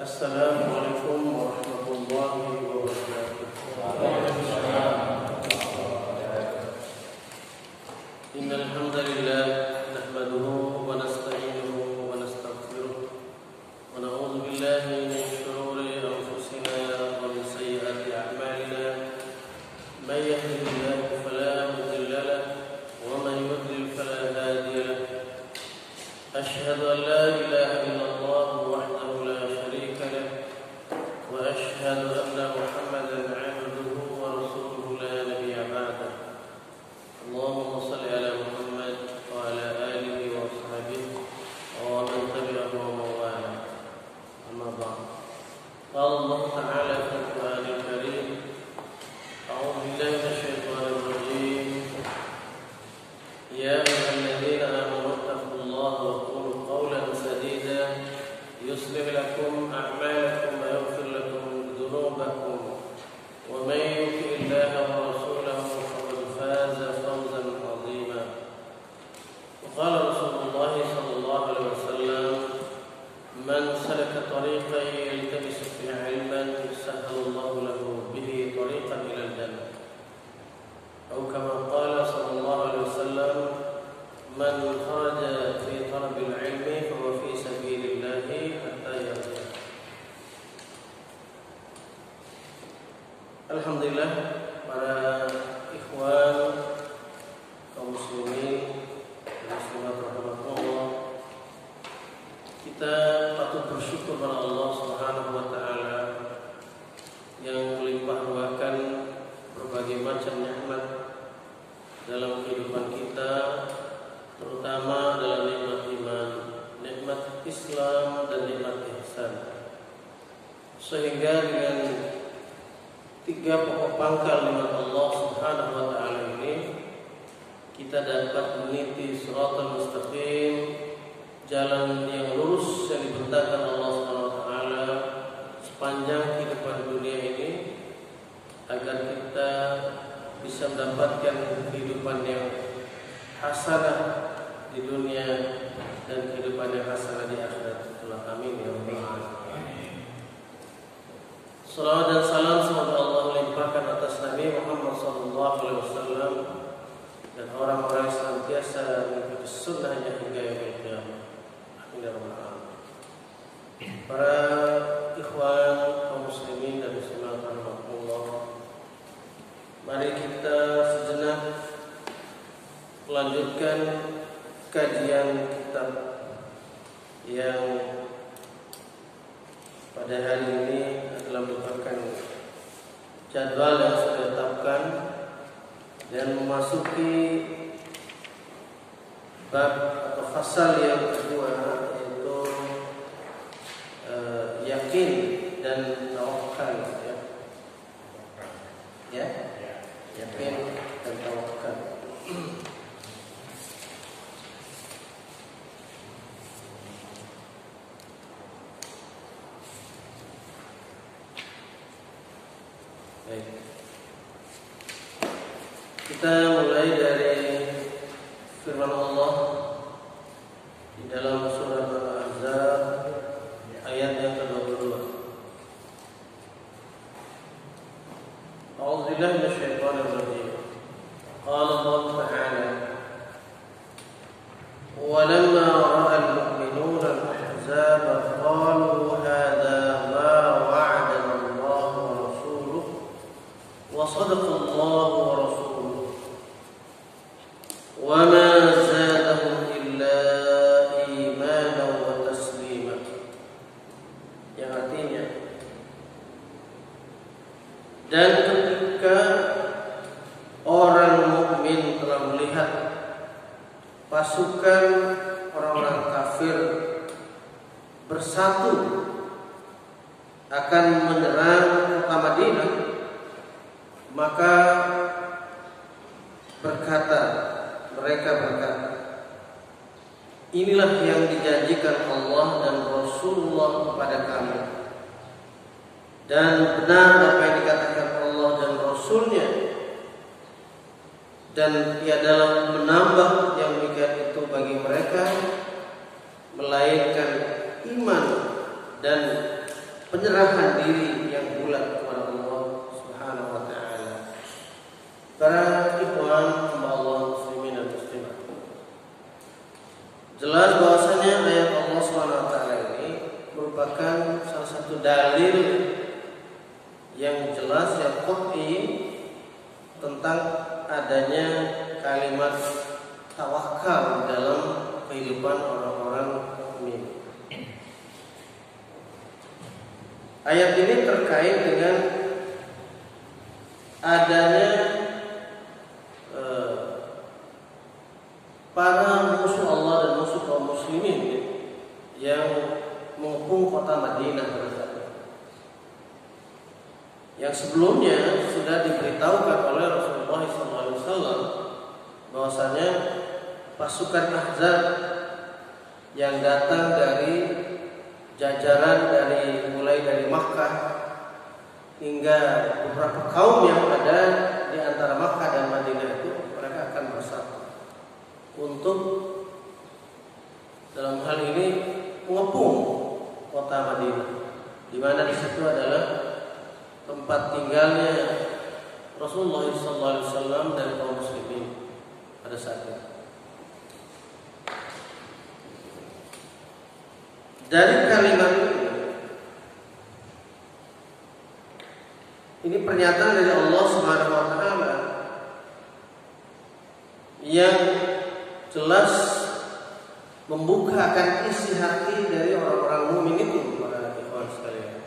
Assalamualaikum warahmatullahi wabarakatuh. Innal hamdalillah nahmaduhu wa nasta'inuhu wa nastaghfiruh wa na'udzu billahi min shururi anfusina wa min sayyiati a'malina. May yahdihillahu fala mudilla lahu wa man yudlil fala hadiya lahu. Ashhadu an la ilaha illallah wahdahu la sharika lahu wa ashhadu anna Muhammadan 'abduhu wa rasuluhu la nabiyya ba'dahu. Allahumma shalli ala Muhammad wa ala alihi wa sahbihi wa man tabi'ahum wa mawala. Amma ba'd. Qala Allah ta'ala fil Qur'anil Karim, a'udzu billahi minasy syaithanir rajim. Ya ayyuhalladzina amanu taqullaha wa qulu qawlan sadida yuslih lakum a'malakum wa yaghfir lakum dhunubakum wa may yuti'illaha wa rasulahu faqad faza fawzan 'azima. Wa qala Rasulullah sallallahu alaihi wasallam, man salaka tariqan yaltamisu fihi 'ilman sahhalallahu lahu bihi tariqan ila al-jannah. Atau kama qala sallallahu alaihi wasallam, man kharaja fi talabil ilmi fa huwa fi sabilillahi hatta yarji'. Alhamdulillah, para ikhwan kaum muslimin dan muslimat rahimakumullah, kita patut bersyukur kepada Allah Subhanahu wa taala yang melimpah ruahkan berbagai macam nikmat dalam kehidupan kita, terutama dalam nikmat iman, nikmat Islam dan nikmat ihsan. Sehingga dengan tiga pokok pangkal nikmat Allah Subhanahu wa taala ini, kita dapat meniti shiratal mustaqim, jalan yang lurus yang dibentangkan Allah Subhanahu wa taala sepanjang kehidupan dunia ini, agar kita bisa mendapatkan kehidupan yang hasanah di dunia dan kehidupan yang hasanah di akhirat. Amin ya rabbal alamin. Salawat dan salam semoga Allah melimpahkan atas Nabi Muhammad sallallahu alaihi wasallam dan orang-orang yang senantiasa mengikuti sunnahnya hingga yaumil qiyamah. Amin ya rabbal alamin. Para ikhwan kaum muslimin dan muslimat rahimakumullah, mari kita sejenak melanjutkan kajian kitab yang pada hari ini adalah merupakan jadwal yang sudah ditetapkan dan memasuki bab atau fasal yang kedua, yaitu yakin dan tawakal, ya, yakin dan tawakal. Baik. Kita mulai dari firman Allah di dalam surat Al-Ahzab ayat yang ke-22. A'udzu billahi minasy syaithanir rajim. Qala Allah Ta'ala, "Wa lamma ra'a al-mu'minuna al-ahzaba qalu hadha ma wa'adana Allah wa rasuluhu wa sadaqa Allah wa rasuluhu wa ma zadahum illa imanan wa taslima." Yang artinya, dan ketika orang mukmin telah melihat pasukan orang-orang kafir bersatu akan menyerang kota Madinah, maka mereka berkata, inilah yang dijanjikan Allah dan Rasulullah kepada kami, dan benar apa yang dikatakan Allah dan Rasulnya, dan tiadalah menambah yang demikian itu bagi mereka melainkan iman dan penyerahan diri yang bulat kepada Allah Subhanahu wa taala. Para ikhwan hamba Allah muslimin dan muslimat, jelas bahwasanya ayat Allah Subhanahu wa taala ini merupakan salah satu dalil yang jelas, yang qat'i tentang adanya kalimat tawakal dalam kehidupan orang-orang mukmin. Ayat ini terkait dengan adanya para musuh Allah dan musuh kaum muslimin yang mengepung kota Madinah pada saat itu. Yang sebelumnya sudah diberitahukan oleh Rasulullah SAW bahwasanya pasukan Ahzab yang datang dari jajaran mulai dari Makkah hingga beberapa kaum yang ada di antara Makkah dan Madinah itu, mereka akan bersatu untuk dalam hal ini mengepung kota Madinah, di mana di situ adalah tempat tinggalnya Rasulullah SAW dan kaum muslimin pada saat itu. Dari kalimat ini pernyataan dari Allah Subhanahu wa taala yang jelas membuka akan isi hati dari orang-orang mukmin itu, para ikhwan sekalian,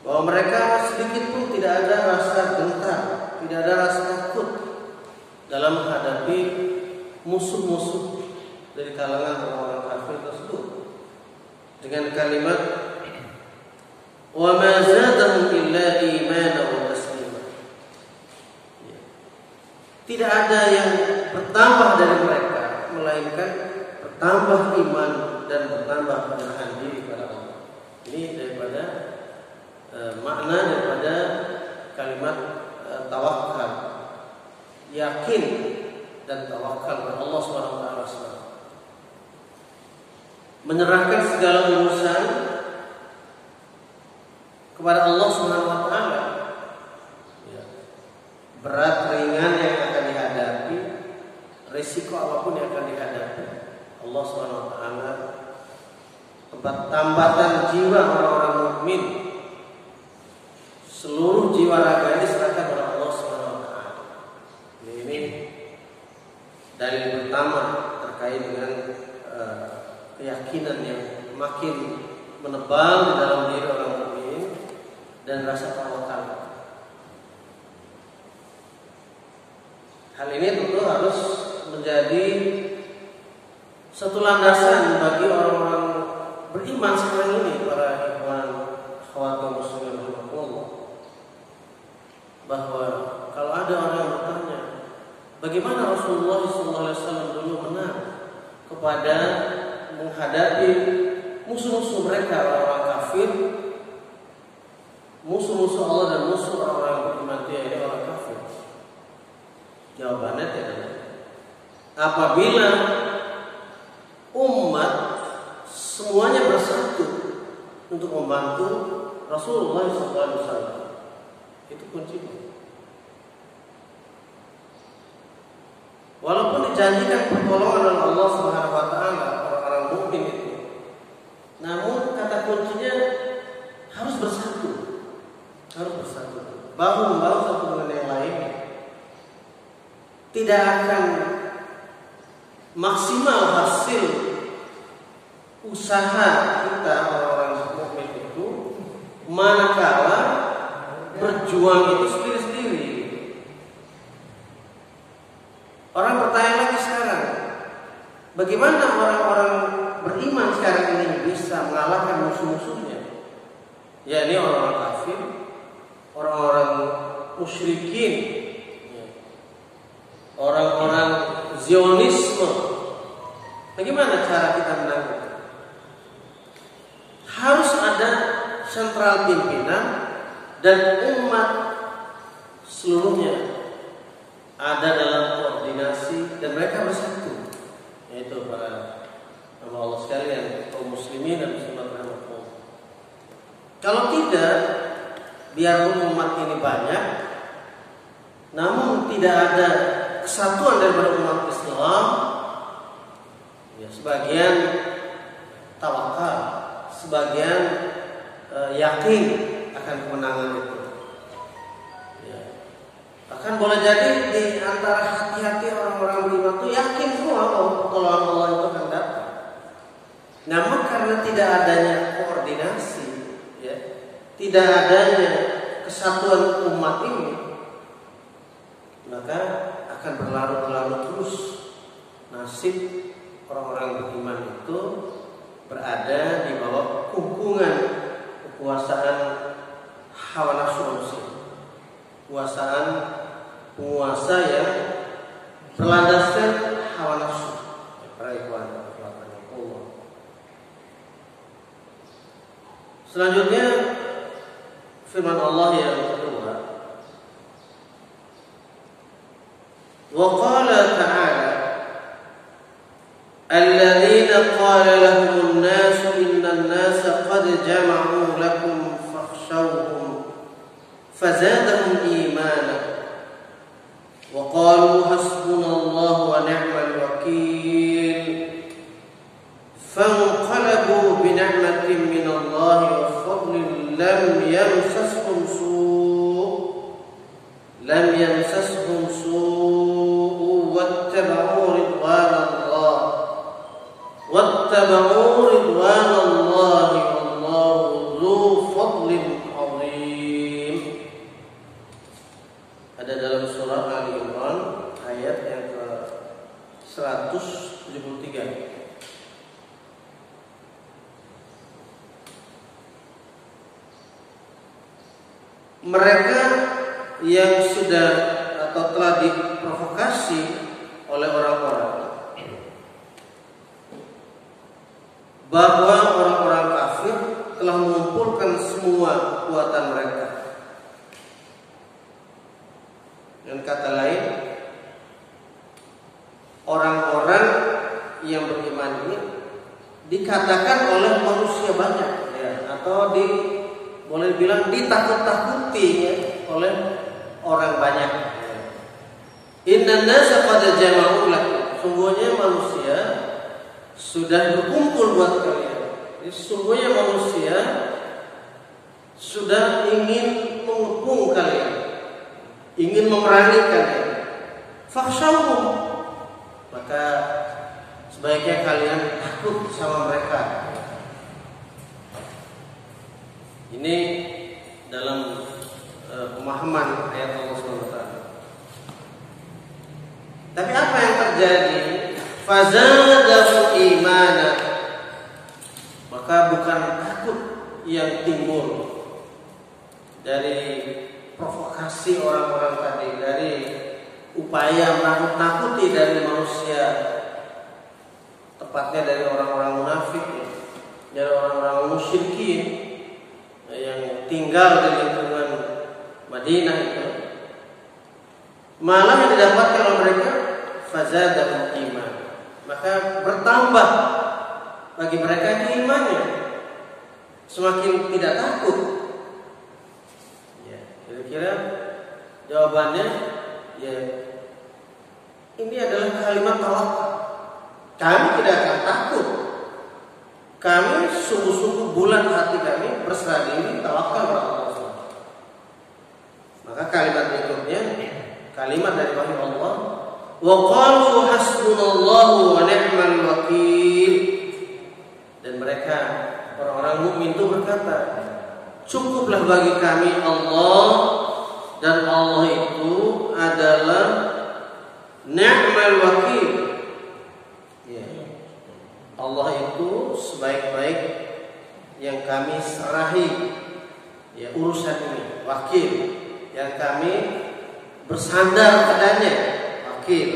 bahwa mereka sedikit pun tidak ada rasa gentar, tidak ada rasa takut dalam menghadapi musuh-musuh dari kalangan orang-orang kafir tersebut, dengan kalimat wa ma zadahum illa imanan wa taslima. Tidak ada yang bertambah dari mereka melainkan bertambah iman dan bertambah penyerahan diri kepada Allah. Ini daripada makna daripada kalimat tawakal, yakin dan tawakal kepada Allah Subhanahu wa taala, menyerahkan segala urusan kepada Allah Subhanahu wa taala. Berat ringan yang akan dihadapi, risiko apapun yang akan dihadapi, Allah Subhanahu wa taala, tempat tambatan jiwa orang-orang mukmin, seluruh jiwa raga diserahkan kepada Allah Subhanahu wa taala. Ini dalil pertama terkait dengan keyakinan yang makin menebal di dalam diri orang mukmin dan rasa tawakal. Hal ini tentu harus menjadi satu landasan bagi orang-orang beriman sekarang ini, para ikhwan akhwat muslimin rahimakumullah, bahwa kalau ada orang yang bertanya bagaimana Rasulullah SAW dulu menang kepada menghadapi musuh-musuh mereka, orang-orang kafir, musuh-musuh Allah dan musuh orang-orang yang beriman, ini orang kafir. Jawabannya tidak. Apabila umat semuanya bersatu untuk membantu Rasulullah SAW, itu kuncinya. Walaupun dijanjikan pertolongan oleh Allah Subhanahu wa taala orang-orang mukmin itu, namun kata kuncinya harus bersatu. Harus bersatu. Bahu-membahu satu dengan yang lain. Tidak akan maksimal hasil usaha kita orang-orang mukmin itu manakala berjuang itu sendiri-sendiri. Orang bertanya lagi sekarang, bagaimana orang-orang beriman sekarang ini bisa mengalahkan musuh-musuhnya? Ya, ini orang-orang kafir, orang-orang musyrikin, orang-orang Zionisme. Bagaimana cara kita menangani? Harus ada sentral pimpinan dan umat seluruhnya ada dalam koordinasi dan mereka bersatu, yaitu para hamba Allah sekalian, kaum muslimin dan muslimat rahmatullah. Kalau tidak, biarpun umat ini banyak, namun tidak ada kesatuan daripada umat Islam, ya, sebagian tawakal, sebagian yakin akan kemenangan itu. Ya. Bahkan boleh jadi di antara hati-hati orang-orang beriman itu yakin semua bahwa pertolongan Allah itu akan datang. Namun karena tidak adanya koordinasi, ya, tidak adanya kesatuan umat ini, maka akan berlarut-larut terus nasib orang-orang beriman itu berada di bawah kungkungan kekuasaan hawa nafsu manusia, kekuasaan penguasa yang berlandaskan hawa nafsu. Para ikhwan, Allah. Selanjutnya firman Allah yang kedua, wa qala ta'ala alladzina qala lahumun nasu innan nasa qad jama'u lakum fakhshawhum fazadahum imana wa qalu hasbunallahu wa ni'mal wakeel fanqalabu bi ni'matin minallahi wa fadlin lam yamsashum su' wattaba'u ridwanallahi wallahu dzu fadlin 'azim. Ada dalam surah Ali Imran ayat yang ke-173. Mereka yang sudah atau telah diprovokasi oleh orang-orang bahwa orang-orang kafir telah mengumpulkan semua kekuatan mereka. Dengan kata lain, orang-orang yang beriman ini dikatakan oleh manusia banyak, ya, atau boleh bilang ditakut-takuti, ya, oleh orang banyak. Innan nasa qad jama'u lakum, sungguhnya manusia sudah berkumpul buat kalian. Jadi sungguhnya manusia sudah ingin mengepung kalian, ingin memerangi kalian. Fakhshawhum, maka sebaiknya kalian takut sama mereka. Ini dalam pemahaman ayat Allah SWT. Tapi apa yang terjadi? Fazadahu imana, maka bukan takut yang timbul dari provokasi orang-orang tadi, dari upaya menakut-nakuti dari manusia, tepatnya dari orang-orang munafik, dari orang-orang musyrikin yang tinggal di lingkungan Madinah itu. Malah yang didapatkan oleh mereka fazadahu iman, maka bertambah bagi mereka imannya, semakin tidak takut. Ya, kira-kira jawabannya, ya, ini adalah kalimat tawakal. Kami tidak akan takut. Kami sungguh-sungguh bulat hati kami berserah diri tawakal kepada Allah. Maka kalimat berikutnya, kalimat dari wahyu Allah, wa qalu hasbunallahu wa ni'mal wakeel. Dan mereka orang-orang mukmin itu berkata, cukuplah bagi kami Allah, dan Allah itu adalah ni'mal wakeel. Ya. Allah itu sebaik-baik yang kami serahi, ya, urusan ini, wakil yang kami bersandar padanya, wakil.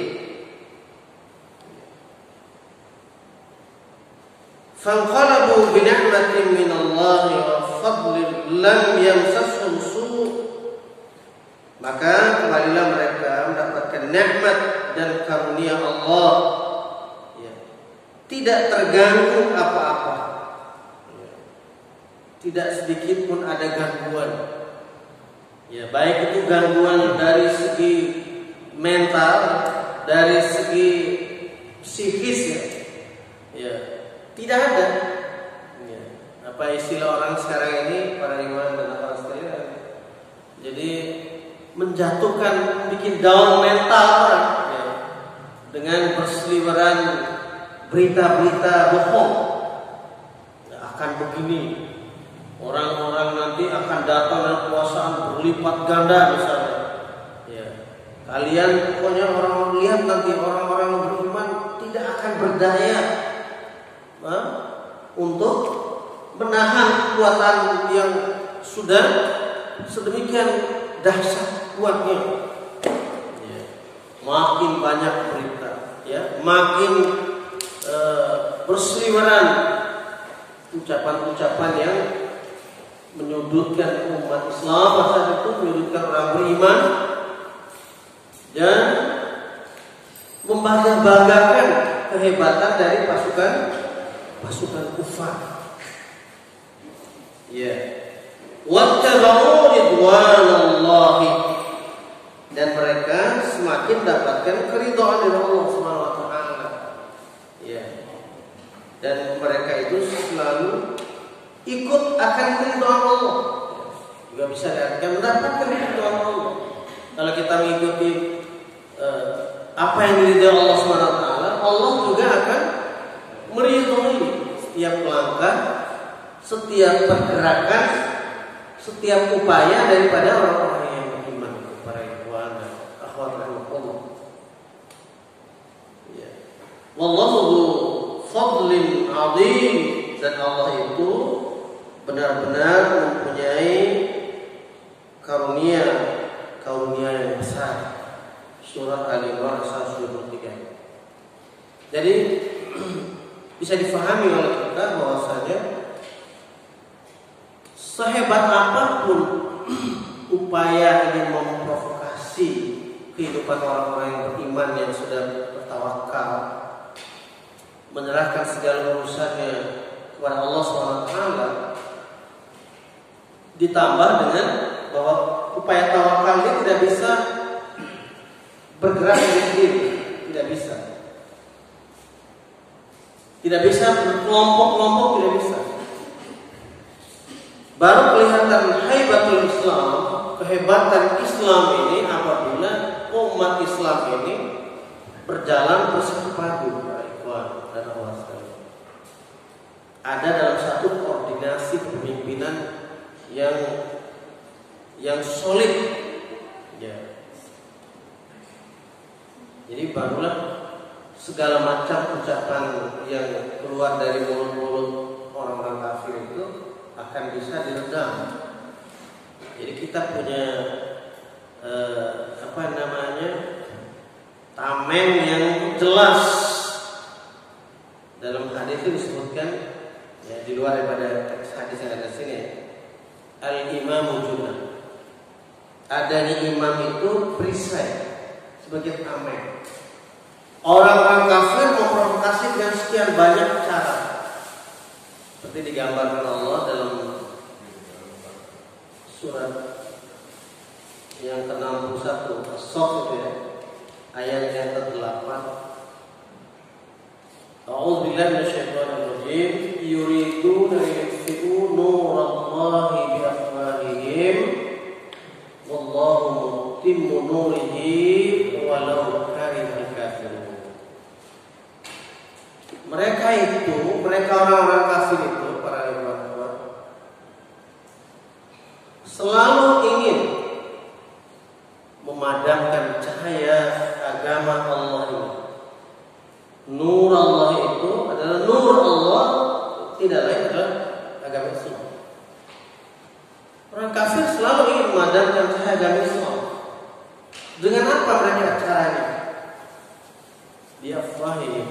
Fanqalabu bi ni'matin minallahi wa fadlin lam yamsashum su', maka kembalilah mereka mendapatkan nikmat dan karunia Allah, ya, tidak terganggu apa-apa, ya, tidak sedikit pun ada gangguan. Ya, baik itu gangguan dari segi mental, dari segi psikis ya, tidak ada. Ya, apa istilah orang sekarang ini, para imam dan para sekalian, jadi menjatuhkan, bikin down mental orang ya, dengan berseliweran berita-berita bohong. Ya, akan begini, orang-orang nanti akan datang dan kekuasaan berlipat ganda misalnya. Ya, kalian pokoknya orang lihat nanti orang-orang yang beriman tidak akan berdaya untuk menahan kekuatan yang sudah sedemikian dahsyat kuatnya. Ya, makin banyak berita, ya, makin berseliweran ucapan-ucapan yang menyudutkan umat Islam, masa itu menyudutkan orang beriman dan membanggakan kehebatan dari pasukan kufar. Ya. Wattaba'u ridwanallahi, dan mereka semakin dapatkan keridhaan dari Allah Subhanahu wa taala. Ya. Dan mereka itu selalu ikut akan keridhaan Allah. Juga bisa diartikan mendapatkan keridhaan Allah. Kalau kita mengikuti apa yang diridhai Allah Subhanahu wa taala, Allah juga akan meridhai setiap langkah, setiap pergerakan, setiap upaya daripada orang-orang yang beriman, para ikhwan dan akhwat rahimahullah. Ya. Wallahu dzu fadlin 'adzim, dan Allah itu benar-benar mempunyai karunia yang besar. Surah Al-Imran 123. Jadi bisa difahami oleh kita bahwasanya sehebat apapun upaya ingin memprovokasi kehidupan orang-orang yang beriman yang sudah bertawakal, menyerahkan segala urusannya kepada Allah SWT, ditambah dengan bahwa upaya tawakal ini tidak bisa bergerak sendiri, tidak bisa berkelompok-kelompok, tidak bisa. Baru kelihatan haibatul Islam, kehebatan Islam ini apabila umat Islam ini berjalan bersatu padu, ikhwan dan akhwat sekalian. Ada dalam satu koordinasi kepemimpinan yang solid, ya. Jadi barulah segala macam ucapan yang keluar dari mulut-mulut orang-orang kafir itu akan bisa diredam. Jadi kita punya tameng yang jelas. Dalam hadis itu disebutkan, ya, di luar daripada teks hadis yang ada di sini, al-imamu junnah. Adanya imam itu perisai sebagai tameng. Orang-orang kafir memprovokasi dengan sekian banyak cara, seperti digambarkan Allah dalam surat yang ke-61 As-Saff itu, ya, ayat yang ke-8. A'udzubillahi minasyaitonir rajim. Yuriduna yutfi'u nurallahi biafwahihim wallahu mutimmu nurihi walau karihal kafirun. Mereka orang-orang kafir itu, para ulama, selalu ingin memadamkan cahaya agama Allah ini. Nur Allah itu adalah nur Allah, tidak lain adalah agama Islam. Orang kafir selalu ingin memadamkan cahaya agama Islam. Dengan apa mereka caranya? Biafwahihim,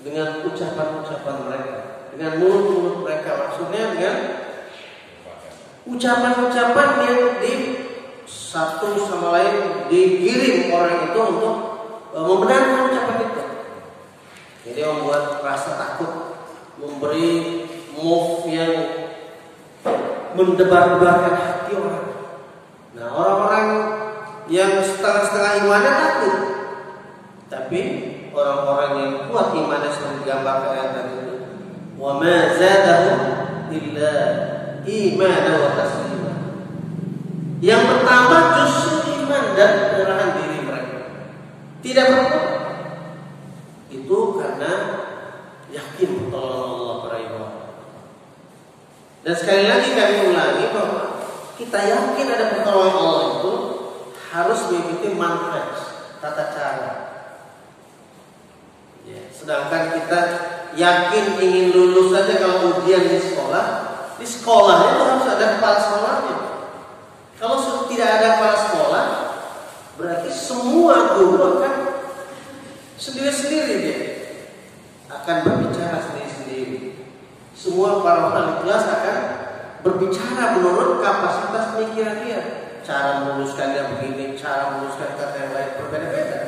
dengan ucapan-ucapan mereka, dengan mulut-mulut mereka, maksudnya dengan ucapan-ucapan yang di satu sama lain digiring orang itu untuk membenarkan ucapan itu. Jadi membuat rasa takut, memberi move yang mendebar-debarkan hati orang. Nah, orang-orang yang setengah-setengah imannya takut. Tapi orang-orang yang kuat imannya seperti digambarkan ayat tadi itu, wa ma zadahum illa imanan wa taslima. Yang pertama justru iman dan penyerahan diri mereka. Tidak berubah. Itu karena yakin pertolongan Allah pada iman. Dan sekali lagi kami ulangi bahwa kita yakin ada pertolongan Allah itu harus mengikuti manhaj, tata cara. Ya, sedangkan kita yakin ingin lulus saja kalau ujian di sekolahnya itu harus ada kepala sekolahnya. Kalau tidak ada kepala sekolah, berarti semua guru akan sendiri-sendiri dia akan berbicara sendiri-sendiri. Semua para wali kelas akan berbicara menurut kapasitas pemikiran dia. Cara menuliskannya begini, cara menuliskan kata yang lain berbeda-beda.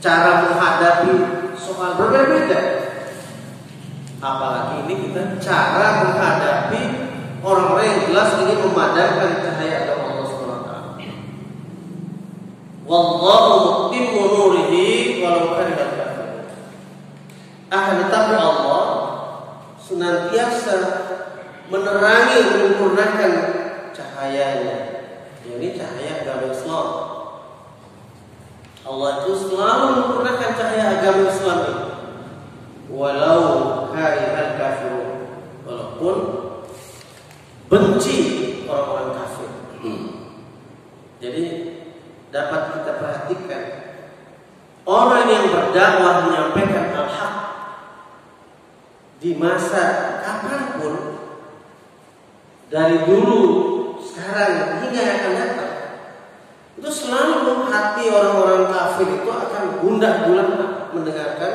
Cara menghadapi soal berbeda-beda. Apalagi ini kita cara menghadapi orang-orang yang jelas ingin memadamkan cahaya agama Allah SWT. Wallahu mutimmu nurihi walau karihal kafirun. Tetapi Allah senantiasa menerangi, menyempurnakan cahayanya, yakni cahaya agama Islam. Allah itu selalu menyempurnakan cahaya agama Islam ini, walau karihal kafirun, walaupun benci orang-orang kafir. Jadi dapat kita perhatikan orang yang berdakwah menyampaikan al-haq di masa kapanpun, dari dulu, sekarang hingga yang akan datang, itu selalu hati orang-orang kafir itu akan gundah gulana mendengarkan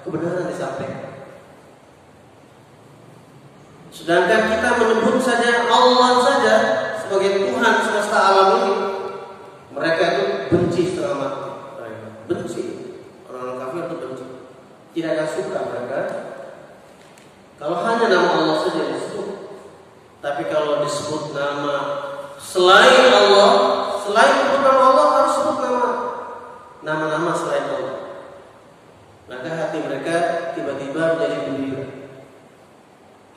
kebenaran disampaikan. Sedangkan kita menyebut saja Allah saja sebagai Tuhan semesta alam ini, mereka itu benci setengah mati. Benci. Orang-orang kafir itu benci. Tidak akan suka mereka kalau hanya nama Allah saja disebut. Tapi kalau disebut nama selain Allah, selain sebut nama Allah, harus sebut nama-nama selain Allah. Maka hati mereka tiba-tiba menjadi gembira.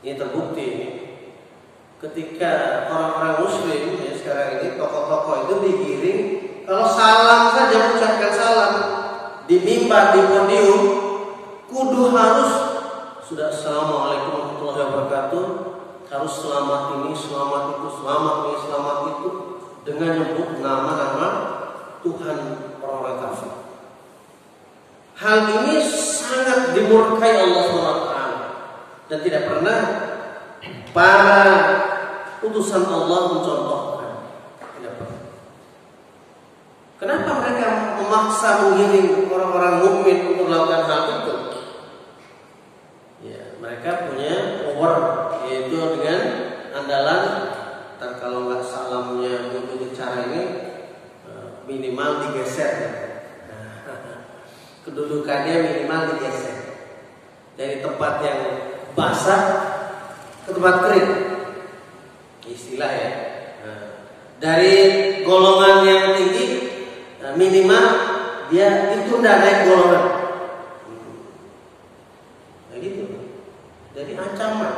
Ini terbukti ini. Ketika orang-orang Muslim ya, sekarang ini tokoh-tokoh itu digiring, kalau salam saja mengucapkan salam di mimbar, di podium, kudu harus sudah assalamualaikum warahmatullahi wabarakatuh, harus selamat ini, selamat itu, selamat ini, selamat itu, dengan menyebut nama-nama Tuhan orang-orang kafir. Hal ini sangat dimurkai Allah SWT dan tidak pernah para utusan Allah mencontohkan. Tidak pernah. Kenapa mereka memaksa mengiring orang-orang mukmin untuk melakukan hal itu? Ya, mereka punya power, yaitu dengan andalan, dan kalau nggak salamnya untuk cara ini minimal digeser, kedudukannya minimal digeser dari tempat yang basah ke tempat kering, istilah ya. Dari golongan yang tinggi minimal dia ditunda naik golongan. Jadi ancaman.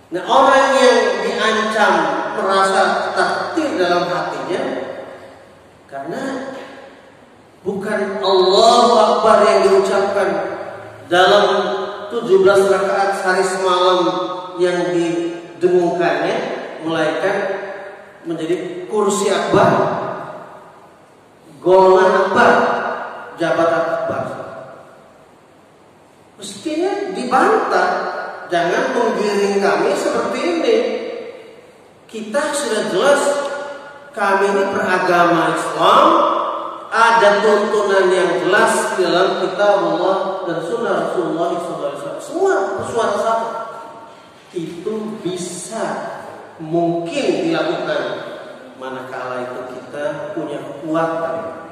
Nah, orang yang diancam merasa takdir dalam hatinya karena bukan Allahu Akbar yang diucapkan dalam 17 rakaat sehari semalam yang didengungkannya, melainkan menjadi kursi akbar, golongan akbar, jabatan akbar. Mestinya dibantah, jangan menggiring kami seperti ini. Kita sudah jelas kami ini beragama Islam, ada tuntunan yang jelas di dalam kitab Allah dan sunnah Rasulullah SAW. Semua bersuara sama. Itu bisa mungkin dilakukan manakala itu kita punya kekuatan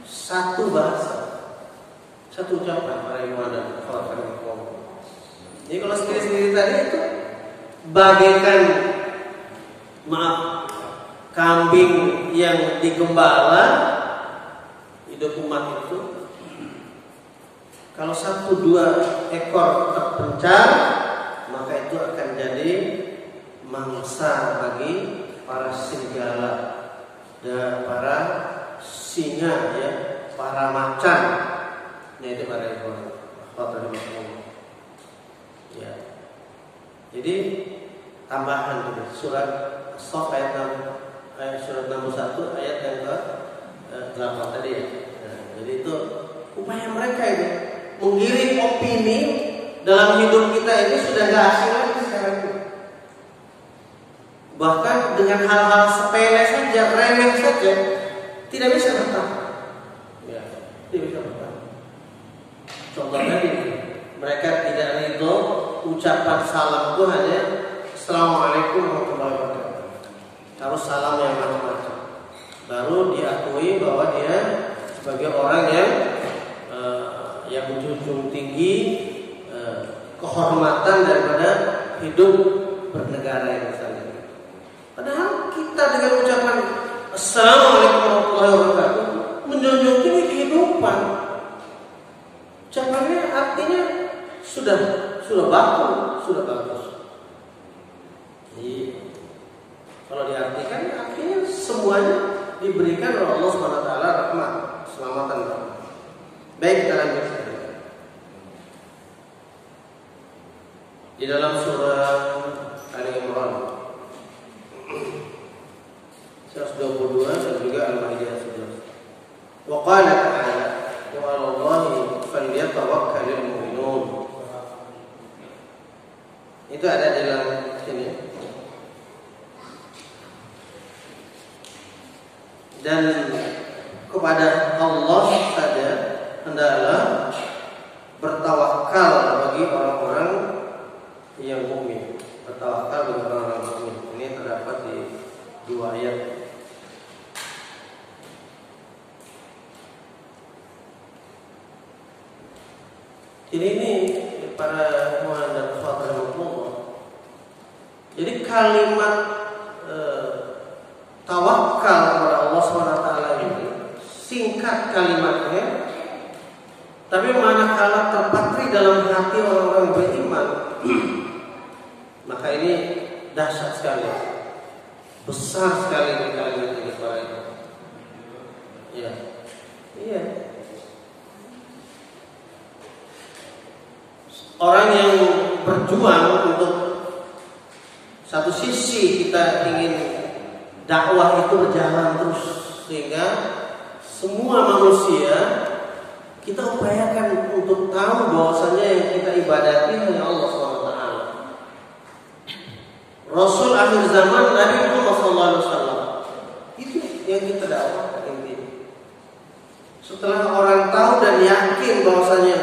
satu bahasa, satu ucapan para iman dan khalifah. Jadi kalau sendiri-sendiri tadi itu bagaikan maaf, kambing yang digembala hidup umat itu, kalau 1-2 ekor terpencar, maka itu akan jadi mangsa bagi para serigala dan para singa, ya, para macan. Itu para ekor. Ya. Jadi tambahan surat As-Saff ayat 61 ayat yang ke-8 tadi ya. Nah, jadi itu upaya mereka itu menggiring opini dalam hidup kita ini sudah gak asing lagi sekarang ini. Bahkan dengan hal-hal sepele saja, remeh saja, tidak bisa bertahan. Ya, tidak bisa bertahan. Contohnya ini, mereka tidak ridho ucapan salam itu hanya Assalamualaikum warahmatullahi wabarakatuh. Harus salam yang macam-macam. Baru diakui bahwa dia sebagai orang yang menjunjung tinggi kehormatan daripada hidup bernegara yang misalnya. Padahal kita dengan ucapan Assalamualaikum warahmatullahi wabarakatuh menjunjung tinggi kehidupan. Ucapannya artinya sudah bagus. Jadi kalau diartikan artinya semuanya diberikan oleh Allah SWT rahmat, keselamatan. Baik, kita lanjut. Di dalam surah Ali Imran 122 dan juga Al-Maidah 11. Wa qala ta'ala wa 'ala Allahi falyatawakkalul mu'minun. Itu ada di dalam sini. Dan kepada Allah saja hendaklah bertawakal bagi orang-orang yang mukmin. Bertawakal bagi orang-orang mukmin. Ini terdapat di 2 ayat. Ini para mu'min dan sahabat Allah. Jadi kalimat tawakal kepada Allah SWT ini singkat kalimatnya, tapi manakala terpatri dalam hati orang-orang beriman, maka ini dahsyat sekali, besar sekali kalimat ini para itu. Ya, iya. Orang yang berjuang untuk satu sisi kita ingin dakwah itu berjalan terus sehingga semua manusia kita upayakan untuk tahu bahwasanya yang kita ibadati hanya Allah SWT. Rasul akhir zaman Nabi Muhammad SAW itu yang kita dakwahkan intinya. Setelah orang tahu dan yakin bahwasanya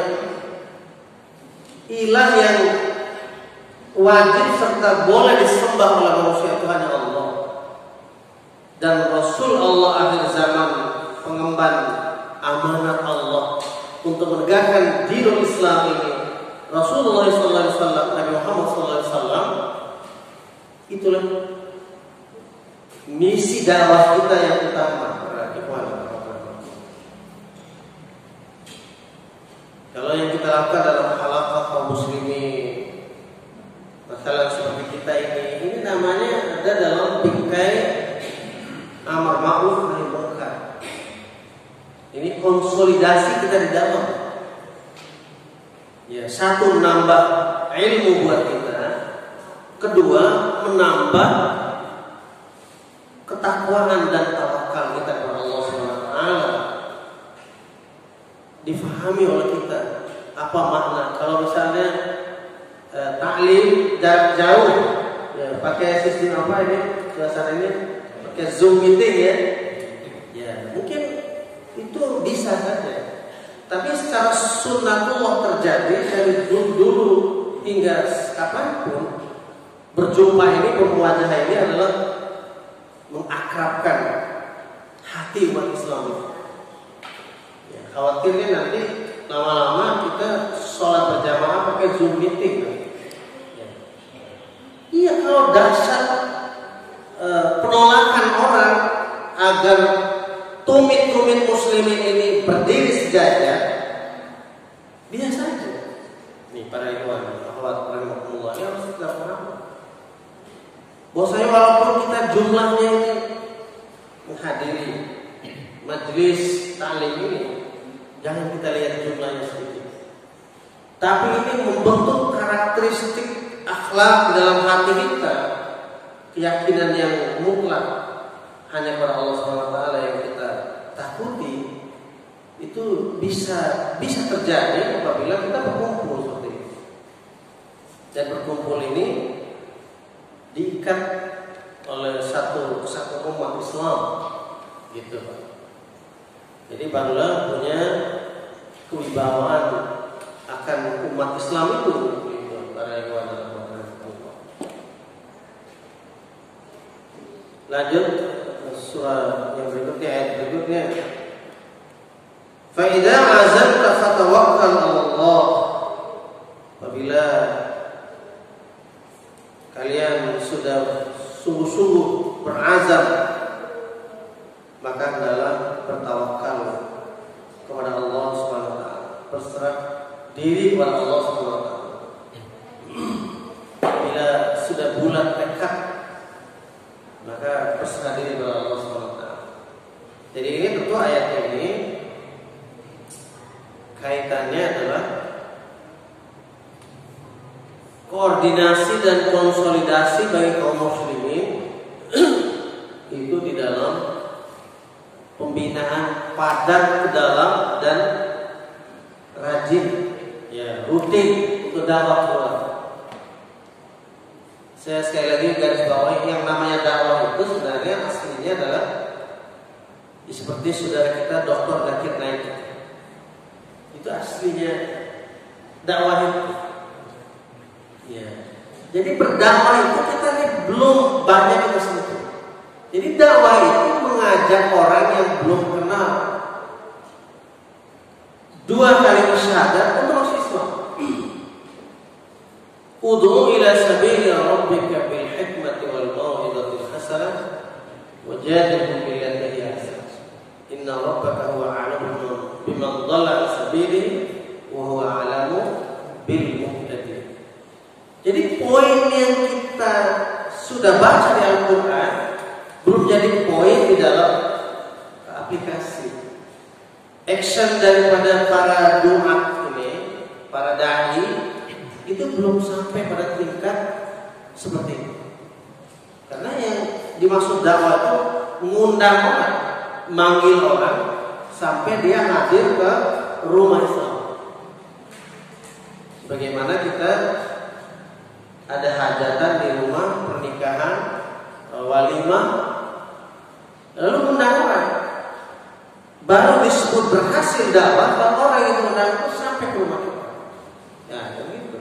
ilah yang wajib serta boleh disembah oleh manusia itu hanya Allah, dan Rasul Allah akhir zaman pengemban amanat Allah untuk menegakkan dinul Islam ini, Rasulullah SAW, Nabi Muhammad SAW, itulah misi dakwah kita yang utama. Kalau yang kita lakukan dalam halaqah kaum muslimin, masalah seperti kita ini namanya ada dalam bingkai amar ma'ruf nahi munkar. Ini konsolidasi kita di dalam. Ya, satu, menambah ilmu buat kita. Kedua, menambah ketakwaan dan tawakal kita kepada Allah SWT. Difahami oleh kita apa makna. Kalau misalnya taklim jarak jauh, ya, pakai sistem apa ini? Suasana ini pakai Zoom meeting ya. Ya, mungkin itu bisa saja. Tapi secara sunnatullah terjadi dari dulu hingga kapanpun, berjumpa ini, bermuajah ini adalah mengakrabkan hati umat Islam. Ya, khawatirnya nanti lama-lama kita sholat berjamaah pakai Zoom meeting. Ya. Iya, kalau dahsyat agar tumit-tumit muslimin ini berdiri sejajar, biasa saja. Nih para ikhwan, akhwat rahimakumullah, yang harus kita pahami. Bahwasanya walaupun kita jumlahnya ini menghadiri majelis ta'lim ini, jangan kita lihat jumlahnya sedikit, tapi ini membentuk karakteristik akhlak dalam hati kita, keyakinan yang mutlak hanya pada Allah SWT yang kita takuti. Itu bisa terjadi apabila kita berkumpul seperti ini. Dan berkumpul ini diikat oleh satu umat Islam, gitu Pak. Jadi barulah punya kewibawaan akan umat Islam itu, gitu, para ikhwan dan akhwat. Lanjut surah yang berikutnya, ayat berikutnya. Fa idza azamta fatawakkal 'ala Allah. Apabila kalian sudah sungguh-sungguh berazam, maka hendaklah bertawakal kepada Allah Subhanahu wa taala, berserah diri kepada Allah Subhanahu wa taala. Bila sudah bulat tekad, maka berserah diri kepada Allah Subhanahu wa taala. Jadi ini tentu ayat ini kaitannya adalah koordinasi dan konsolidasi bagi kaum muslimin itu di dalam pembinaan padat ke dalam dan rajin, ya, rutin untuk dakwah keluar. Saya sekali lagi garis bawahi, yang namanya dakwah itu sebenarnya aslinya adalah seperti saudara kita Dr. Zakir Naik. Itu aslinya dakwah itu. Ya. Jadi berdakwah itu kita ini belum banyak kita sentuh. Jadi dakwah itu mengajak orang yang belum kenal 2 kalimat syahadat untuk masuk Islam. Ud'u ila sabili rabbika bil hikmati wal mau'izatil hasanah wajadilhum billati hiya ahsan. Inna rabbaka huwa a'lamu biman dhalla an sabilihi wa huwa a'lamu bil muhtadin. Jadi poin yang kita sudah baca di Al-Quran belum jadi poin di dalam aplikasi. Action daripada para duat ini, para dai, itu belum sampai pada tingkat seperti itu. Karena yang dimaksud dakwah itu mengundang orang, manggil orang sampai dia hadir ke rumah Islam. Bagaimana kita ada hajatan di rumah, pernikahan, walimah, lalu undang orang, baru disebut berhasil dakwah kalau orang itu undang itu sampai ke rumah kita. Ya, begitu.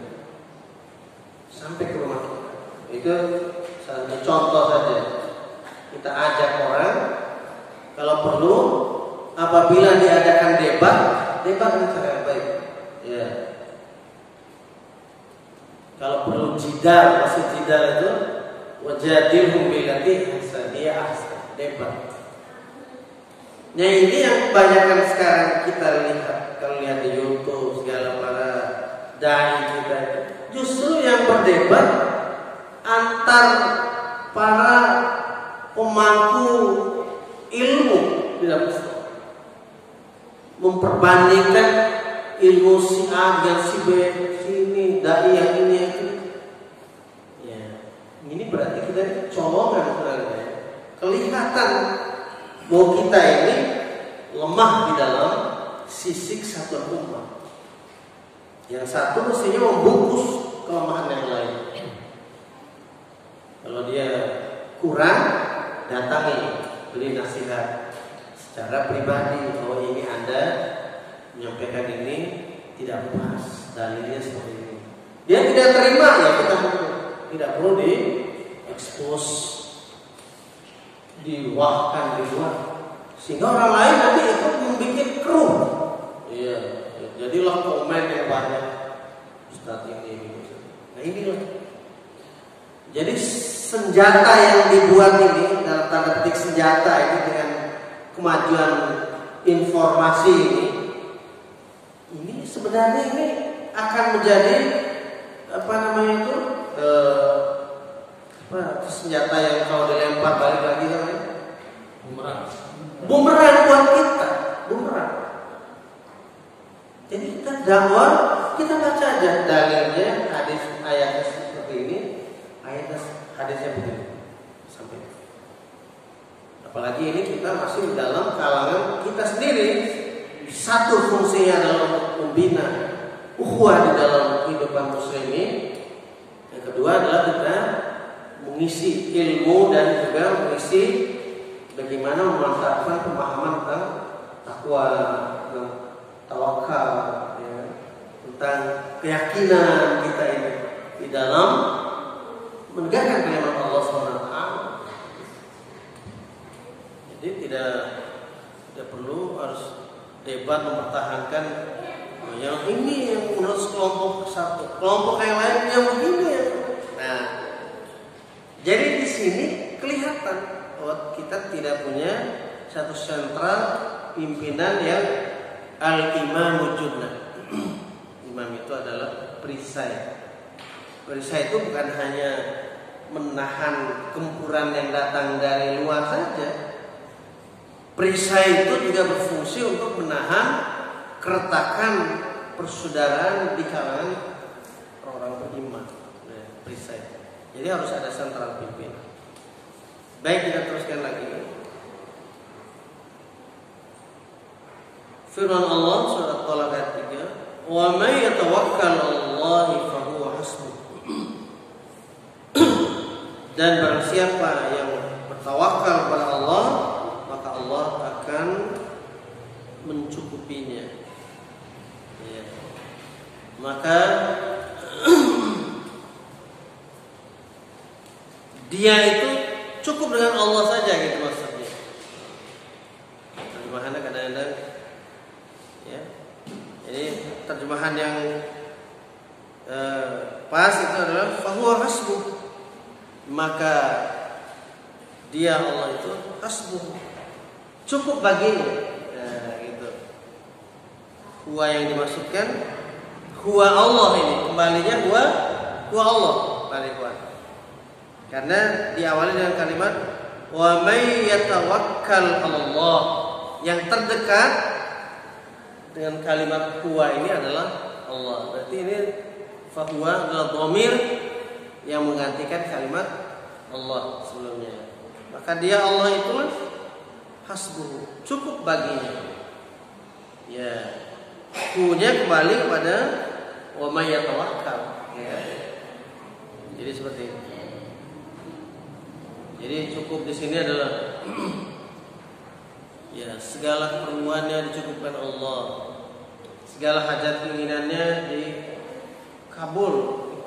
Sampai ke rumah kita. Itu satu contoh saja. Kita ajak orang, kalau perlu, apabila diadakan debat dengan cara yang baik. Ya. Kalau perlu jidal, maksud jidal itu wajadilhum billati hiya ahsan, debat. Nah ini yang kebanyakan sekarang kita lihat, kalau lihat di YouTube segala para dai kita, justru yang berdebat antar para pemangku ilmu dalam Islam, memperbandingkan ilmu si A dengan si B, sini dai yang ini yang itu. Ya, ini berarti kita colongan sebenarnya. Kelihatan bahwa kita ini lemah di dalam sisi kesatuan umat. Yang satu mestinya membungkus kelemahan yang lain. Kalau dia kurang, datangi, beri nasihat secara pribadi. Oh ini Anda menyampaikan ini tidak pas, dalilnya seperti ini. Dia tidak terima, ya kita tidak perlu di-expose, diwakkan di luar, sehingga orang lain nanti ikut membuat keruh. Iya, jadilah komen yang banyak Ustaz ini. Nah inilah. Jadi senjata yang dibuat ini, dalam tanda petik senjata ini dengan kemajuan informasi ini sebenarnya ini akan menjadi apa namanya itu senjata yang kalau dilempar balik lagi namanya bumerang buat kita, bumerang. Jadi kita dakwah, kita baca aja dalilnya, hadis ayatnya seperti ini, ayatnya hadisnya begini sampai. Apalagi ini kita masih dalam kalangan kita sendiri. Satu fungsinya adalah untuk membina ukhuwah di dalam kehidupan muslimin. Yang kedua adalah kita mengisi ilmu dan juga mengisi bagaimana memanfaatkan pemahaman tentang takwa, tentang tawakal, ya, tentang keyakinan kita ini di dalam menegakkan kalimat Allah SWT. Jadi tidak perlu harus debat mempertahankan yang ini yang menurut kelompok satu, kelompok yang lain yang begini ya. Nah, jadi di sini kelihatan bahwa kita tidak punya satu sentral pimpinan yang al-imam wujudna. Imam itu adalah perisai. Perisai itu bukan hanya menahan gempuran yang datang dari luar saja. Perisai itu juga berfungsi untuk menahan keretakan persaudaraan di kalangan orang beriman. Nah, perisai. Jadi harus ada sentral pimpinan. Baik, kita teruskan lagi. Firman Allah surat Talaq ayat 3, "Wa may yatawakkal 'alallahi fa huwa hasbuh." Dan barang siapa yang bertawakal kepada Allah, maka Allah akan mencukupinya. Ya. Maka dia itu cukup dengan Allah saja gitu maksudnya. Terjemahannya kadang-kadang ya. Jadi terjemahan yang pas itu adalah fahuwa hasbuh. Maka dia Allah itu hasbuh, cukup baginya. Nah, gitu. Huwa yang dimaksudkan huwa Allah ini kembalinya huwa Allah balik huwa. Karena diawali dengan kalimat wa may yatawakkal 'alallah. Yang terdekat dengan kalimat huwa ini adalah Allah. Berarti ini fahuwa adalah dhamir yang menggantikan kalimat Allah sebelumnya. Maka dia Allah itu hasbuh, cukup baginya. Ya, hunya kembali kepada wa may yatawakkal. Ya. Jadi seperti itu. Jadi cukup di sini adalah ya segala perluannya dicukupkan Allah, segala hajat keinginannya dikabul,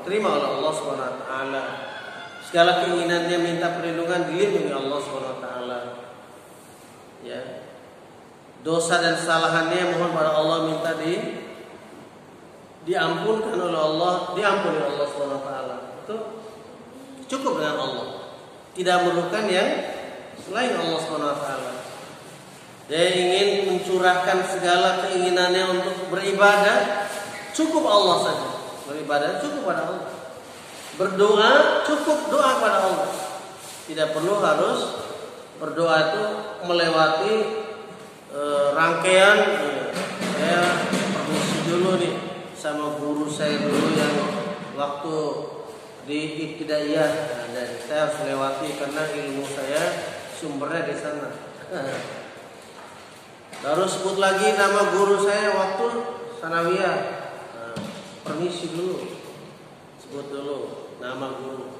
diterima oleh Allah SWT. Segala keinginannya minta perlindungan dilindungi Allah SWT. Ya, dosa dan kesalahannya mohon pada Allah minta diampunkan oleh Allah, diampuni oleh Allah SWT. Itu cukup dengan Allah. Tidak memerlukan yang selain Allah SWT. Dia ingin mencurahkan segala keinginannya untuk beribadah, cukup Allah saja. Beribadah cukup pada Allah. Berdoa cukup doa pada Allah. Tidak perlu harus berdoa itu melewati rangkaian. Saya permisi dulu nih sama guru saya dulu yang waktu di ibtidaiyah. Dan saya harus lewati karena ilmu saya sumbernya di sana. Baru sebut lagi nama guru saya waktu sanawiyah. Permisi dulu, sebut dulu nama guru.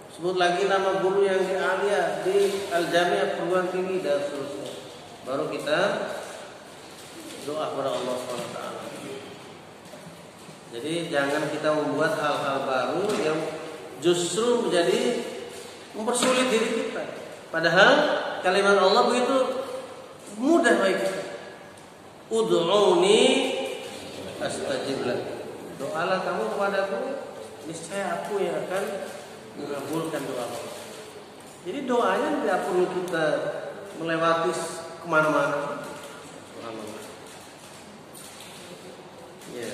Sebut lagi nama guru yang di Aliyah, di Al-Jami'ah perguruan tinggi dan seterusnya. Baru kita doa kepada Allah SWT. Jadi jangan kita membuat hal-hal baru yang justru menjadi mempersulit diri kita. Padahal kalimat Allah begitu mudah bagi kita. Ud'uni astajib lakum. Doalah kamu kepadaku, niscaya aku yang akan mengabulkan doamu. Jadi doanya tidak perlu kita melewati kemana-mana. Ya.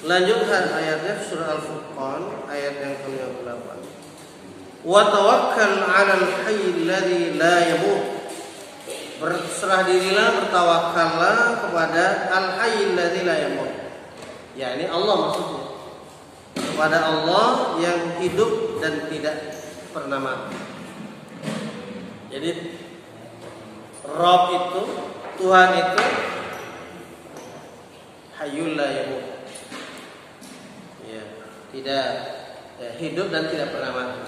Lanjutkan ayatnya surah Al-Furqan ayat yang ke-58. Wa tawakkal 'alal hayyil ladzi la yamut. Berserah dirilah, bertawakallah kepada al-hayyil ladzi la yamut. Ya, ini Allah maksudnya. Kepada Allah yang hidup dan tidak pernah mati. Jadi Rabb itu, Tuhan itu hayyul la yamut. Ya, tidak hidup dan tidak pernah mati.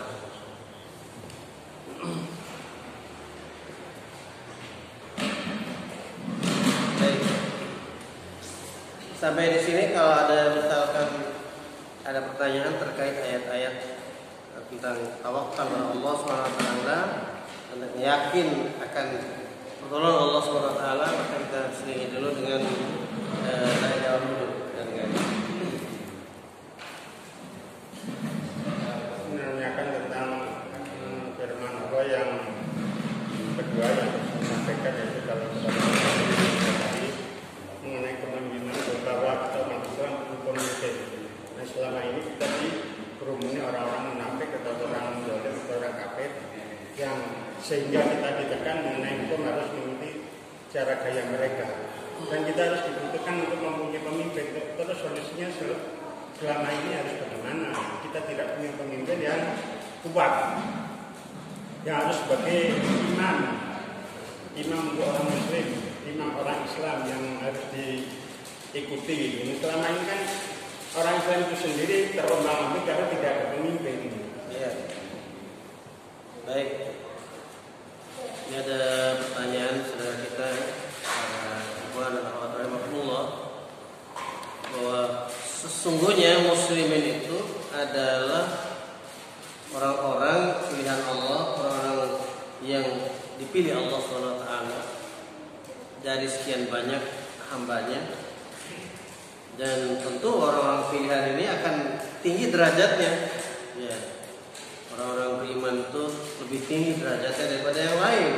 Baik. Sampai di sini kalau ada misalkan ada pertanyaan terkait ayat-ayat tentang tawakal kepada Allah SWT dan yakin akan pertolongan Allah SWT, maka kita selingi dulu dengan tanya jawab dulu. Menanyakan tentang firman Allah yang kedua yang disampaikan, yaitu dalam tadi mengenai kepemimpinan bahwa kita umat Islam pemimpin. Nah, selama ini kita dikerumuni orang-orang munafik atau orang zalim atau orang kafir yang sehingga kita ditekan mengenai hukum harus mengikuti cara gaya mereka, dan kita harus dibutuhkan untuk mempunyai pemimpin. Terus solusinya selama ini harus bagaimana? Kita tidak punya pemimpin yang kuat, yang harus sebagai imam untuk orang Muslim, imam orang Islam yang harus diikuti. Selama ini kan orang Islam itu sendiri terombang-ambing karena tidak ada pemimpin. Ya. Baik. Ini ada pertanyaan saudara kita, Ikhwan dan akhwat rahimahullah, bahwa sesungguhnya muslimin itu adalah orang-orang pilihan Allah, orang-orang yang dipilih Allah SWT dari sekian banyak hambanya, dan tentu orang-orang pilihan ini akan tinggi derajatnya. Ya. Orang-orang beriman itu lebih tinggi derajatnya daripada yang lain.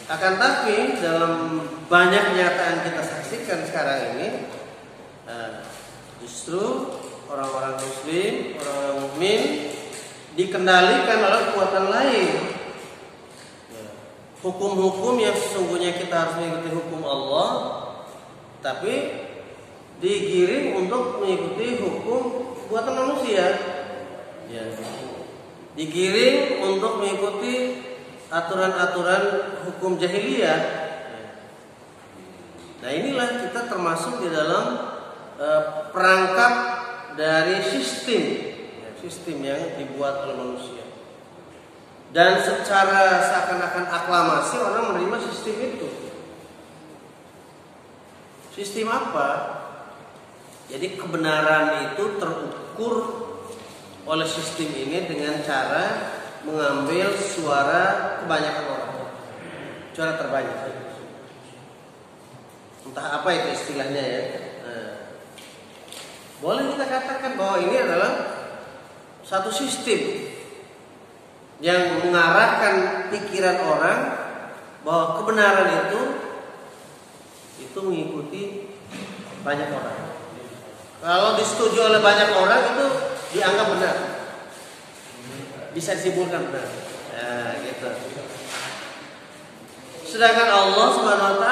Akan tapi dalam banyak kenyataan kita saksikan sekarang ini, justru orang-orang Muslim, orang-orang mukmin dikendalikan oleh kekuatan lain. Hukum-hukum yang sesungguhnya kita harus mengikuti hukum Allah, tapi digiring untuk mengikuti hukum buatan manusia. Ya. Digiring untuk mengikuti aturan-aturan hukum jahiliyah. Nah, inilah kita termasuk di dalam perangkap dari sistem yang dibuat oleh manusia. Dan secara seakan-akan aklamasi orang menerima sistem itu. Sistem apa? Jadi kebenaran itu terukur oleh sistem ini dengan cara mengambil suara kebanyakan orang, suara terbanyak. Entah apa itu istilahnya ya. Boleh kita katakan bahwa ini adalah satu sistem yang mengarahkan pikiran orang bahwa kebenaran itu mengikuti banyak orang. Kalau disetujui oleh banyak orang itu dianggap benar, bisa disimpulkan benar. Nah, gitu. Sedangkan Allah SWT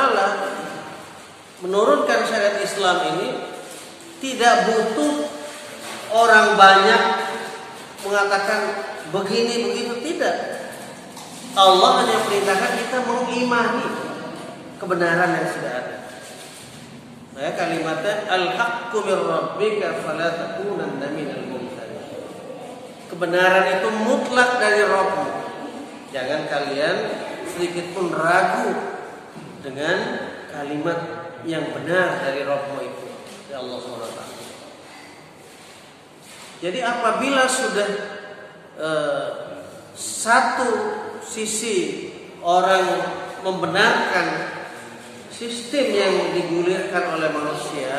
menurunkan syariat Islam ini tidak butuh orang banyak mengatakan begini begitu, tidak. Allah hanya perintahkan kita mengimani kebenaran yang sudah ada. Nah, kalimatnya al-haqqu mir rabbika fala takunanna minal mumtarin. Kebenaran itu mutlak dari Rabbmu. Jangan kalian sedikit pun ragu dengan kalimat yang benar dari Rabbmu itu, ya Allah SWT. Jadi apabila sudah satu sisi orang membenarkan sistem yang digulirkan oleh manusia,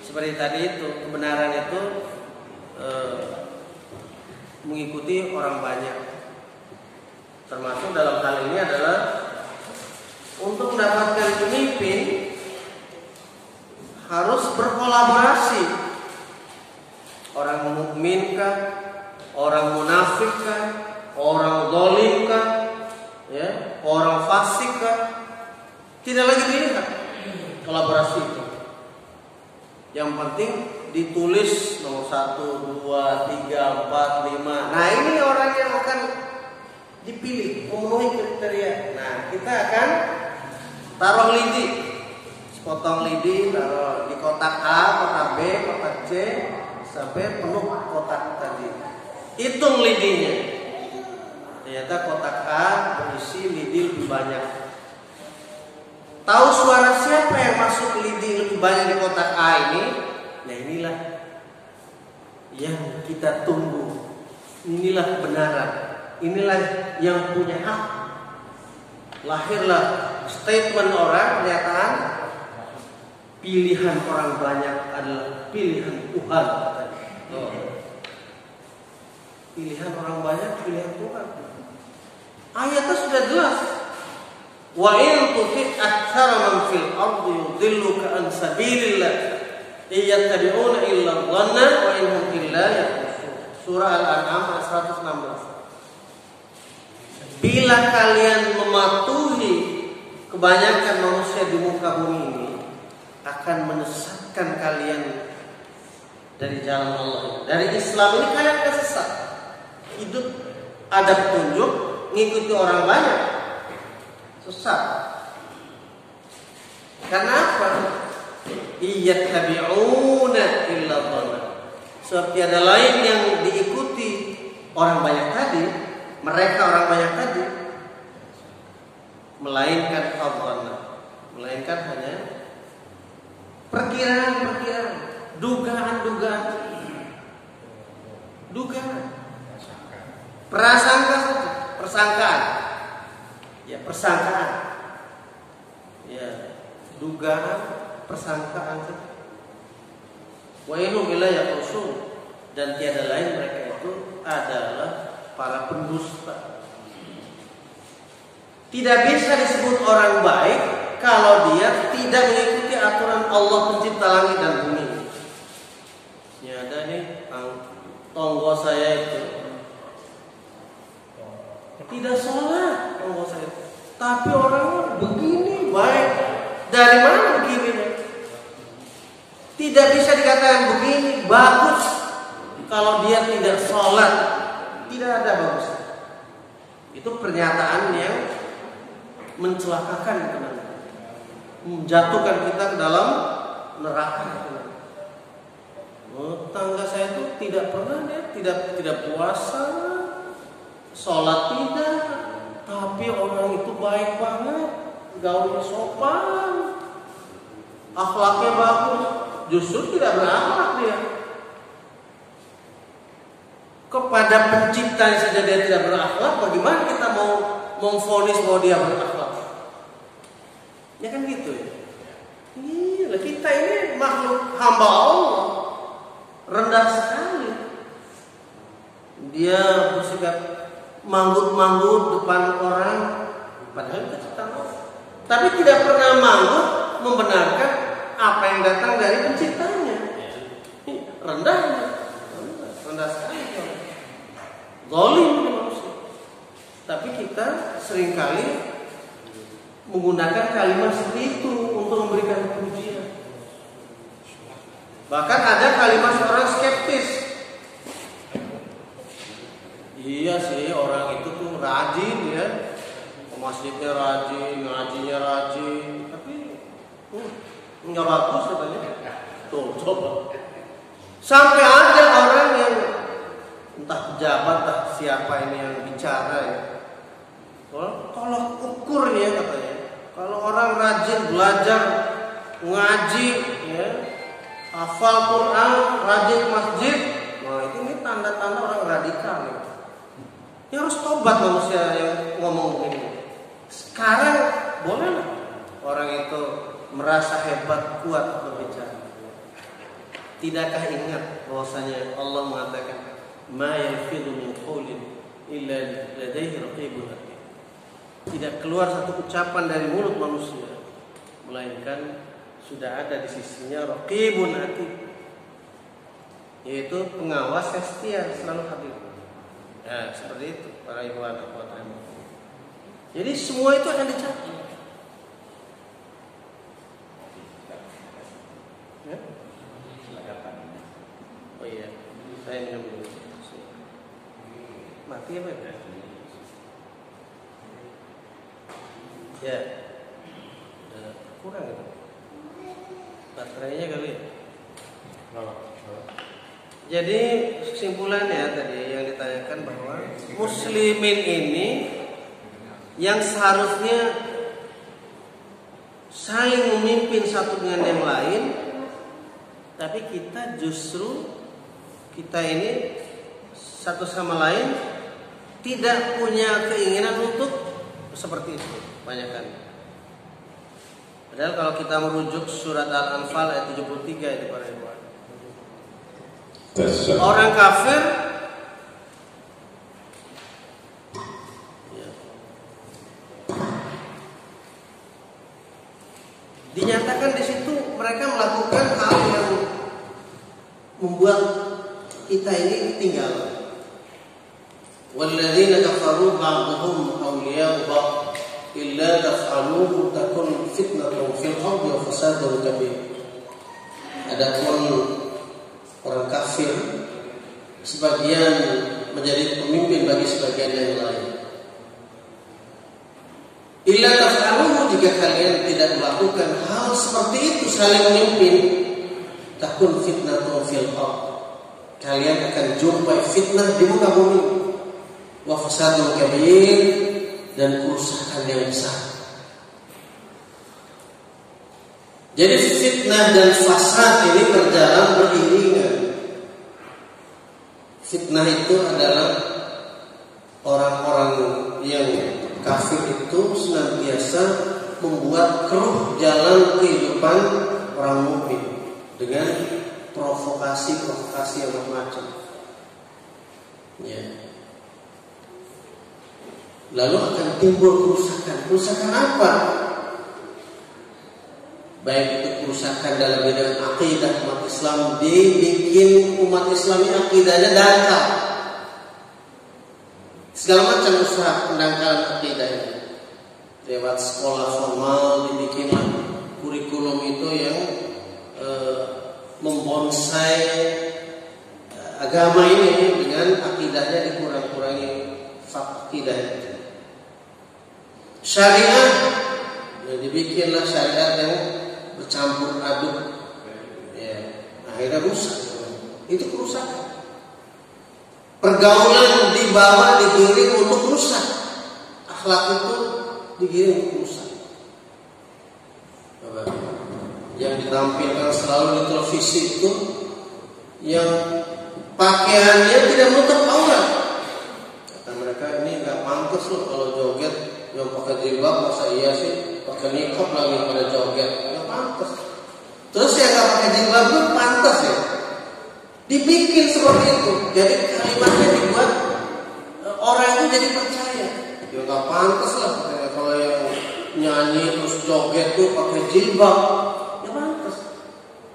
seperti tadi itu, kebenaran itu mengikuti orang banyak. Termasuk dalam hal ini adalah untuk mendapatkan pemimpin harus berkolaborasi. Orang mukmin kah, orang munafik kah, orang zalim kah, ya, orang fasik kah, tidak lagi dilihat kolaborasi itu. Yang penting ditulis nomor 1, 2, 3, 4, 5. Nah, ini orang yang akan dipilih memenuhi kriteria. Nah, kita akan taruh lidi, sepotong lidi, taruh di kotak A, kotak B, kotak C, sampai penuh kotak tadi. Hitung lidinya. Ternyata kotak A berisi lidi lebih banyak. Tahu suara siapa yang masuk lidi lebih banyak di kotak A ini? Nah, inilah yang kita tunggu. Inilah kebenaran. Inilah yang punya hak. Lahirlah statement orang, pernyataan, pilihan orang banyak adalah pilihan Tuhan. Pilihan orang banyak, pilihan Tuhan. Ayatnya sudah jelas. Wa in tuti aktsara man fil ardi yudilluka an sabilillah iyattabi'una illa dhanna wa in hum illa yakhrusun. Surah Al-An'am 116. Bila kalian mematuhi kebanyakan manusia di muka bumi ini, akan menyesatkan kalian dari jalan Allah. Dari Islam ini kalian akan sesat. Hidup ada petunjuk, ngikuti orang banyak, sesat. Karena apa? Iyattabi'una illa dhanna. Sebab tiada lain yang diikuti orang banyak tadi, mereka orang banyak tadi, melainkan dhanna, melainkan hanya perkiraan-perkiraan, dugaan-dugaan, prasangka saja, persangkaan, ya persangkaan, ya dugaan, persangkaan saja. Wa inhum illa yakhrusun, dan tiada lain mereka itu adalah para pendusta. Tidak bisa disebut orang baik kalau dia tidak mengikuti aturan Allah pencipta langit dan bumi. Ya ada nih tonggo saya itu tidak sholat, tonggo saya, tapi orangnya begini baik. Dari mana begini? Tidak bisa dikatakan begini bagus kalau dia tidak sholat. Tidak ada bagus. Itu pernyataan yang mencelakakan kita, menjatuhkan kita ke dalam neraka. Tangga saya itu tidak pernah dia tidak puasa, sholat tidak, tapi orang itu baik banget, gaulnya sopan, akhlaknya bagus, justru tidak berakhlak dia. Kepada penciptanya saja dia tidak berakhlak, bagaimana kita mau memvonis bahwa dia berakhlak? Ya kan gitu ya. Iya, kita ini makhluk hamba Allah, rendah sekali. Dia bersikap manggut-manggut depan orang, padahal kita ciptaan Allah. Tapi tidak pernah manggut membenarkan apa yang datang dari penciptanya. Rendah sekali. Zalim manusia. Tapi kita seringkali menggunakan kalimat seperti itu untuk memberikan pujian. Bahkan ada kalimat orang skeptis. Iya sih, orang itu tuh rajin ya, masjidnya rajin, ngajinya rajin, tapi nggak bagus katanya. Tuh coba. Sampai ada orang yang entah pejabat, entah siapa ini yang bicara ya. Tolong ukur ya katanya. Kalau orang rajin belajar ngaji, ya, hafal Quran, rajin ke masjid, nah ini tanda-tanda orang radikal ya. Ya harus tobat manusia yang ngomong begini. Sekarang bolehlah orang itu merasa hebat, kuat berbicara. Tidakkah ingat bahwasanya Allah mengatakan ma yalfidhu min qawlin illa ladayhi raqibun atid. tidak keluar satu ucapan dari mulut manusia, melainkan sudah ada di sisinya raqibun atid, yaitu pengawas yang setia selalu hadir. Ya, seperti itu para ikhwan akhwat rahimah. Jadi semua itu akan dicatat. Ya? Oh iya, saya minum dulu. Mati apa ya? Ya, udah kurang itu. Baterainya kali ya. Jadi kesimpulannya tadi yang ditanyakan bahwa muslimin ini yang seharusnya saling memimpin satu dengan yang lain, tapi kita ini satu sama lain tidak punya keinginan untuk seperti itu, kebanyakan. Padahal kalau kita merujuk surat Al-Anfal ayat 73 itu para ikhwan. Orang kafir dinyatakan di situ mereka melakukan hal yang membuat kita ini ketinggalan. Walladzina kafaru ba'dhum awliya'u ba'd illa taf'aluhu takun fitnatun fil ardi wa fasadun kabir. Adapun orang kafir sebagian menjadi pemimpin bagi sebagian yang lain. Illa taf'aluhu, jika kalian tidak melakukan hal seperti itu saling memimpin, takun fitnatun fil ardi, kalian akan jumpai fitnah di muka bumi, wa fasadun kabir, dan kerusakan yang besar. Jadi fitnah dan fasad ini berjalan beriringan. Fitnah itu adalah orang-orang yang kafir itu senantiasa membuat keruh jalan kehidupan orang mukmin dengan provokasi-provokasi yang macam-macam. Ya. Lalu akan timbul kerusakan. Kerusakan apa? Baik itu kerusakan dalam bidang akidah umat Islam, dibikin umat Islam ini akidahnya dangkal. Segala macam usaha pendangkalan akidah ini. Lewat sekolah formal dibikin kurikulum itu yang membonsai agama ini dengan akidahnya dikurang-kurangi akidah itu. Syariat, ya dibikinlah syariat yang bercampur aduk, ya, akhirnya rusak. Itu kerusakan. Pergaulan dibawa digiring untuk rusak. Akhlak itu digiring untuk rusak. Yang ditampilkan selalu di televisi itu yang pakaiannya tidak menutup aurat. Kata mereka, ini nggak pantas loh kalau joget yang pakai jilbab, masa iya sih pakai niqab lagi pada joget, nggak pantas. Terus yang nggak pakai jilbab pun pantas ya. Dibikin seperti itu, jadi kalimatnya dibuat orang itu jadi percaya. Ya nggak pantas lah kalau yang nyanyi terus joget tuh pakai jilbab, ya pantas.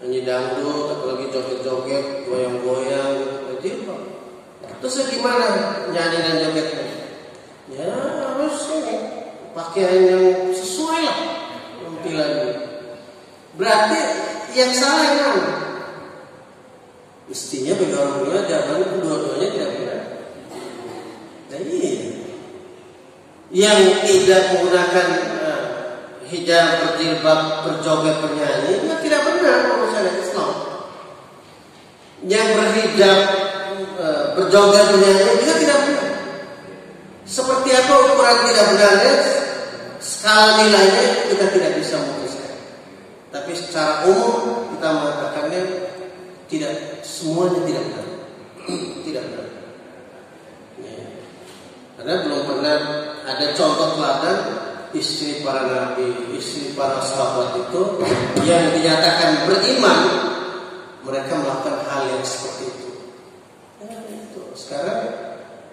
Nyanyi dangdut, apalagi joget-joget, goyang-goyang, pakai jilbab. Terus gimana nyanyi dan jogetnya? Ya harus ini pakaian yang sesuai lah tampilannya. Berarti yang salah yang mana? Mestinya bagi orang tua jangan dua-duanya tidak benar. Nah iya, yang tidak menggunakan hijab, berjilbab, berjoget, bernyanyi, itu tidak benar menurut syariat Islam. Yang berhijab, berjoget, bernyanyi juga tidak benar. Seperti apa ukuran tidak benarnya, skala nilainya kita tidak bisa memutuskan. Tapi secara umum kita mengatakannya tidak, semuanya tidak benar. Tidak benar. Ya. Karena belum pernah ada contoh teladan istri para nabi, istri para sahabat itu yang dinyatakan beriman, mereka melakukan hal yang seperti itu. Ya, itu. Sekarang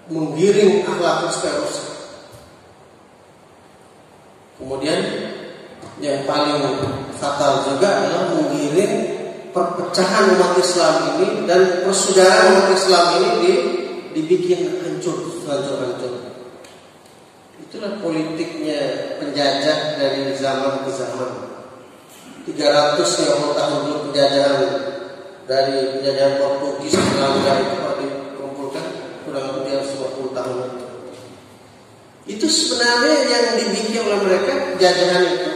menggiring akhlak supaya rusak. Kemudian yang paling fatal juga adalah menggiring perpecahan umat Islam ini dan persaudaraan umat Islam ini dibikin hancur. Itulah politiknya penjajah dari zaman ke zaman. 350 tahun dulu penjajahan dari penjajahan Portugis Belanda itu kalau dikumpulkan kurang lebih 50 tahun. Itu sebenarnya yang dibikin oleh mereka penjajahan itu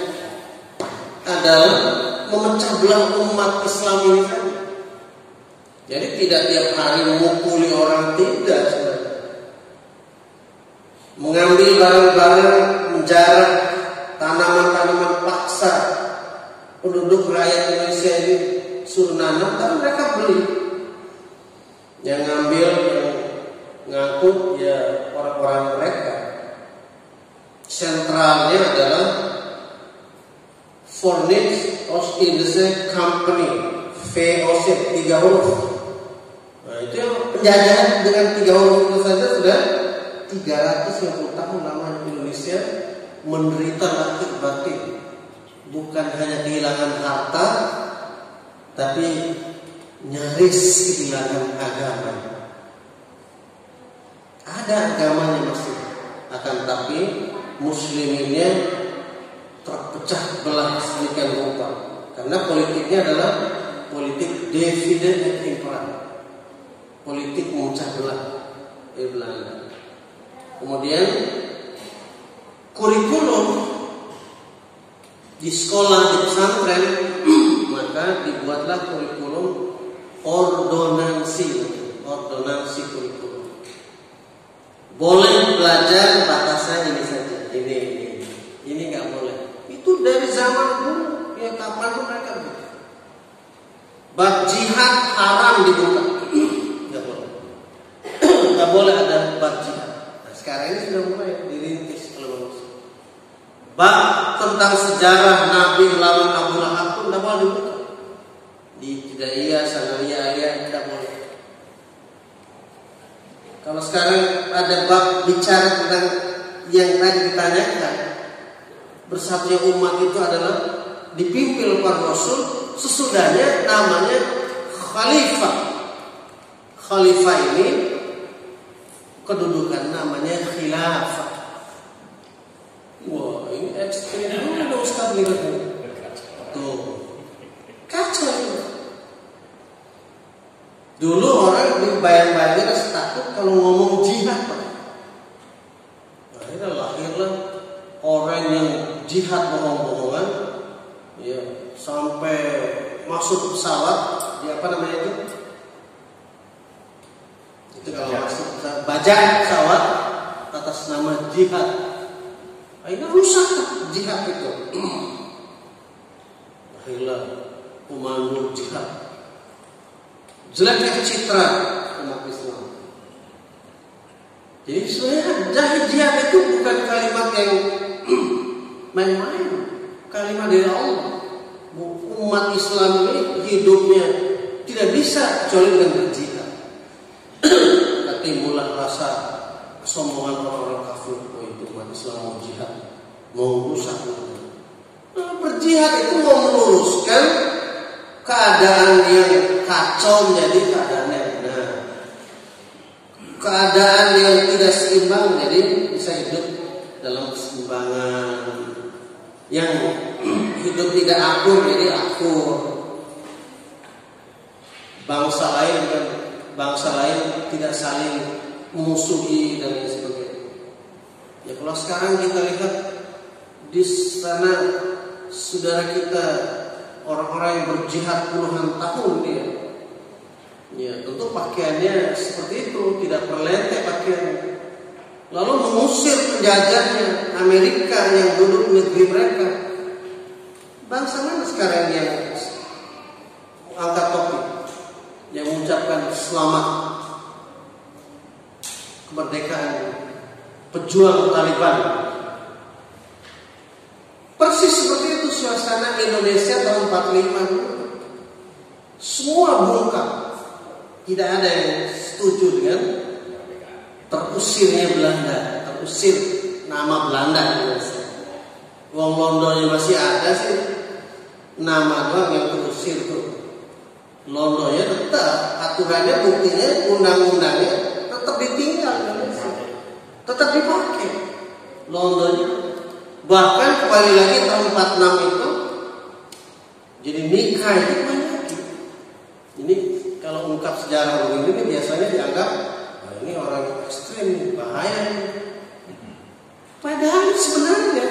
adalah memecah belah umat Islam ini kan. Jadi tidak tiap hari memukuli orang, tidak sebenarnya. Mengambil barang-barang, menjarah tanaman-tanaman paksa penduduk rakyat Indonesia ini suruh nanam, tapi mereka beli. Yang ngambil, yang ngangkut ya orang-orang mereka. Sentralnya adalah Furniture Ostindische Company, VOC, 3 huruf. Nah itu yang penjajahan dengan 3 huruf itu saja sudah 350 tahun lama Indonesia menderita lahir batin. Bukan hanya kehilangan harta, tapi nyaris kehilangan agama. Ada agamanya masih, akan tapi musliminnya terpecah belah sedemikian rupa. Karena politiknya adalah politik divide et impera, politik memecah belah di Belanda. Kemudian kurikulum di sekolah, di pesantren, maka dibuatlah kurikulum ordonansi kurikulum. Boleh belajar batasnya ini saja, ini nggak boleh. Itu dari zaman dulu, ya kapan pun mereka begitu. Bab jihad haram dibuka, nggak boleh ada bab jihad. Nah, sekarang ini sudah mulai dirintis oleh manusia. Bab tentang sejarah Nabi melawan Abu Lahab pun tidak boleh dibuka. Di Hidaiyah, Sanawiyah, tidak boleh. Kalau sekarang ada bab bicara tentang yang tadi ditanyakan, bersatunya umat itu adalah dipimpin oleh Rasul, sesudahnya namanya khalifah. Khalifah ini kedudukan namanya khilafah. Wah, ini ekstrim dulu Ustaz lihat ini. Tuh, kacau itu. Dulu orang dibayang-bayangin takut kalau ngomong jihad. Akhirnya lahirlah orang yang jihad bohong-bohongan, ya sampai masuk pesawat, di apa namanya itu? Itu kalau masuk pesawat, bajak pesawat atas nama jihad. Akhirnya rusak jihad itu. Akhirnya komando jihad. Jeleknya citra umat Islam. Jadi sebenarnya jihad itu bukan kalimat yang main-main, kalimat dari Allah. Umat Islam ini hidupnya tidak bisa kecuali dengan berjihad. Timbullah rasa kesombongan orang-orang kafir, oh itu umat Islam mau jihad, mau rusak. Nah, berjihad itu mau meluruskan keadaan yang kacau menjadi keadaan yang benar. Keadaan yang tidak seimbang jadi bisa hidup dalam keseimbangan. Yang hidup tidak akur jadi akur. Bangsa lain tidak saling memusuhi dan lain sebagainya. Ya kalau sekarang kita lihat di sana saudara kita orang-orang yang berjihad puluhan tahun dia, ya tentu pakaiannya seperti itu, tidak perlente pakaiannya. Lalu mengusir penjajahnya Amerika yang duduk di negeri mereka. Bangsa mana sekarang yang angkat topi, yang mengucapkan selamat kemerdekaan pejuang Taliban? Persis seperti itu suasana Indonesia tahun 45. Semua bungkam. Tidak ada yang setuju dengan terusirnya Belanda, terusir nama Belanda Indonesia. Wong Londonya masih ada sih, nama doang yang terusir tuh. Londonya tetap, aturannya, buktinya, undang-undangnya tetap ditinggal, tetap dipakai. Londonya, bahkan kembali lagi tahun 46 itu, jadi nikah itu banyak. Ini kalau ungkap sejarah begini biasanya dianggap ini orang ekstrim, bahaya. Padahal sebenarnya,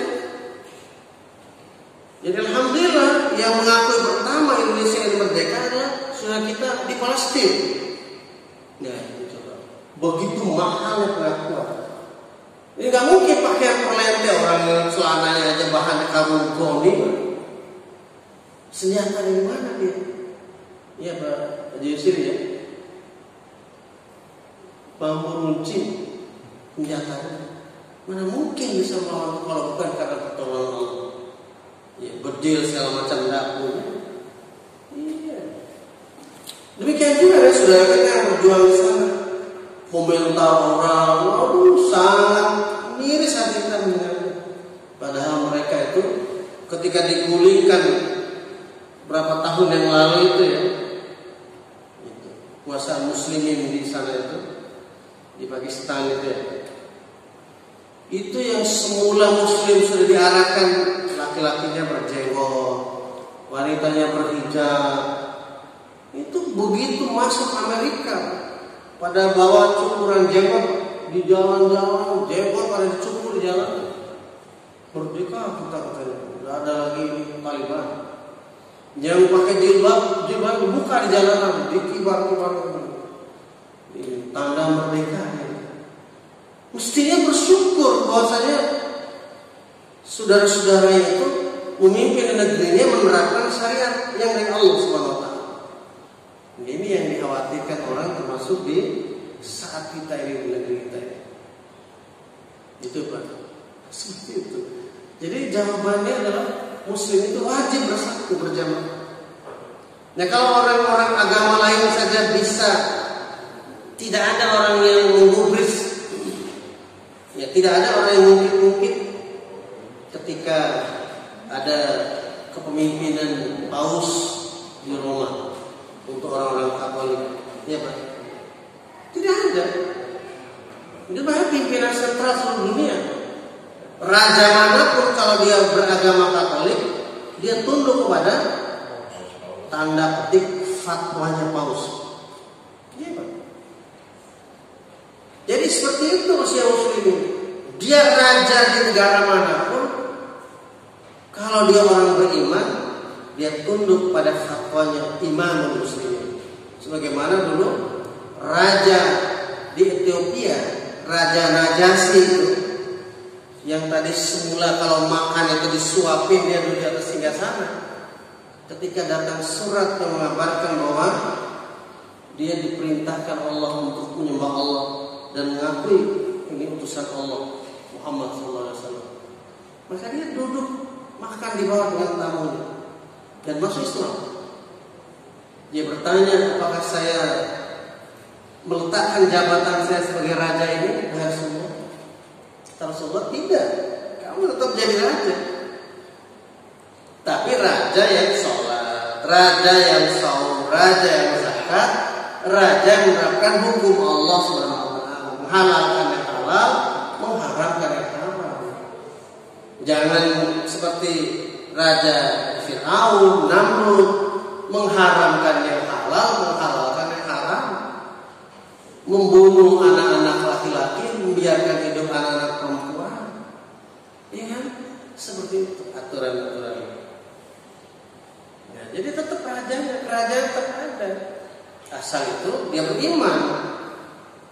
jadi alhamdulillah yang mengakui pertama Indonesia ini merdeka adalah saudara kita di Palestina. Nah, coba. Begitu mahalnya pengakuan. Ini nggak mungkin pakai perlente orang yang celananya aja bahan karung goni. Senjata dari mana dia? Iya Pak Haji Yusir ya. Bambu runcing senjatanya. Mana mungkin bisa melawan kalau bukan karena pertolongan Allah. Ya, berdil segala macam dapur. Iya. Demikian juga ya saudara kita yang berjuang di sana. Komentar orang, aduh sangat miris hati kita mendengarnya. Padahal mereka itu ketika digulingkan berapa tahun yang lalu itu ya, itu, kuasa muslimin di sana itu, di Pakistan itu ya. Itu yang semula muslim sudah diarahkan laki-lakinya berjenggot, wanitanya berhijab. Itu begitu masuk Amerika, pada bawa cukuran jenggot di jalan-jalan, jenggot pada dicukur di jalan. Merdeka kita katanya, tidak ada lagi Taliban. Yang pakai jilbab dibuka di jalanan, dikibar-kibar. Tanda merdeka. Mestinya bersyukur bahwasanya saudara-saudara itu memimpin negerinya menerapkan syariat yang dari Allah Subhanahu wa taala. Ini yang dikhawatirkan orang termasuk di saat kita ini di negeri kita ini. Itu Pak. Seperti itu. Jadi jawabannya adalah muslim itu wajib bersatu berjamaah. Nah kalau orang-orang agama lain saja bisa, tidak ada orang yang menggubris. Ya, tidak ada orang yang mungkin ketika ada kepemimpinan paus di Roma untuk orang-orang Katolik, ya Pak. Tidak ada. Itu bahkan pimpinan sentral seluruh dunia. Raja manapun kalau dia beragama Katolik, dia tunduk kepada tanda petik fatwanya paus. Ya Pak. Jadi seperti itu usia muslimin. Dia raja di negara manapun, kalau dia orang beriman, dia tunduk pada fatwanya imam muslimin. Sebagaimana dulu raja di Ethiopia, Raja Najasyi itu, yang tadi semula kalau makan itu disuapin dia duduk di atas singgasana. Ketika datang surat yang mengabarkan bahwa dia diperintahkan Allah untuk menyembah Allah dan mengakui ini utusan Allah Muhammad SAW, maka dia duduk makan di bawah dengan tamunya dan masuk Islam. Dia bertanya, apakah saya meletakkan jabatan saya sebagai raja ini? Ya Rasulullah. Rasulullah, tidak, kamu tetap jadi raja. Tapi raja yang sholat, raja yang saum, raja yang zakat, raja yang menerapkan hukum Allah Subhanahu wa taala, menghalalkan yang halal, mengharamkan yang haram. Jangan seperti raja Fir'aun, Namrud, mengharamkan yang halal, menghalalkan yang haram, membunuh anak-anak laki-laki, membiarkan hidup anak-anak perempuan. Ya kan? Seperti itu aturan-aturan. Ya, jadi tetap kerajaan tetap ada. Asal itu dia beriman.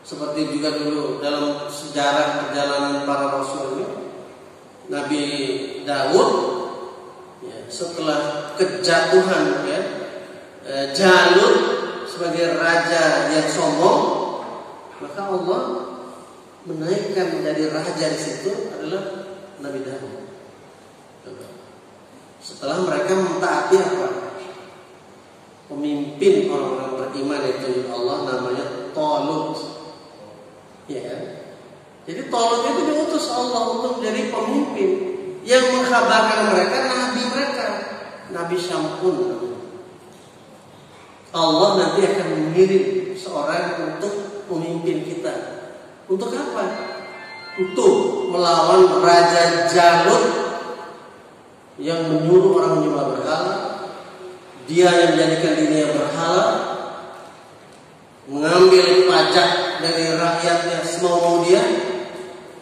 Seperti juga dulu dalam sejarah perjalanan para rasul ini, Nabi Daud ya, setelah kejatuhan ya, Jalut sebagai raja yang sombong, maka Allah menaikkan menjadi raja di situ adalah Nabi Daud. Setelah mereka mentaati apa? Pemimpin orang-orang beriman itu Allah namanya Talut. Ya kan? Jadi Talut itu diutus Allah untuk menjadi pemimpin. Yang mengkabarkan mereka nabi mereka, Nabi Syam'un. Allah nanti akan mengirim seorang untuk memimpin kita. Untuk apa? Untuk melawan Raja Jalut yang menyuruh orang menyembah berhala. Dia yang menjadikan dirinya berhala, mengambil pajak dari rakyatnya semau dia,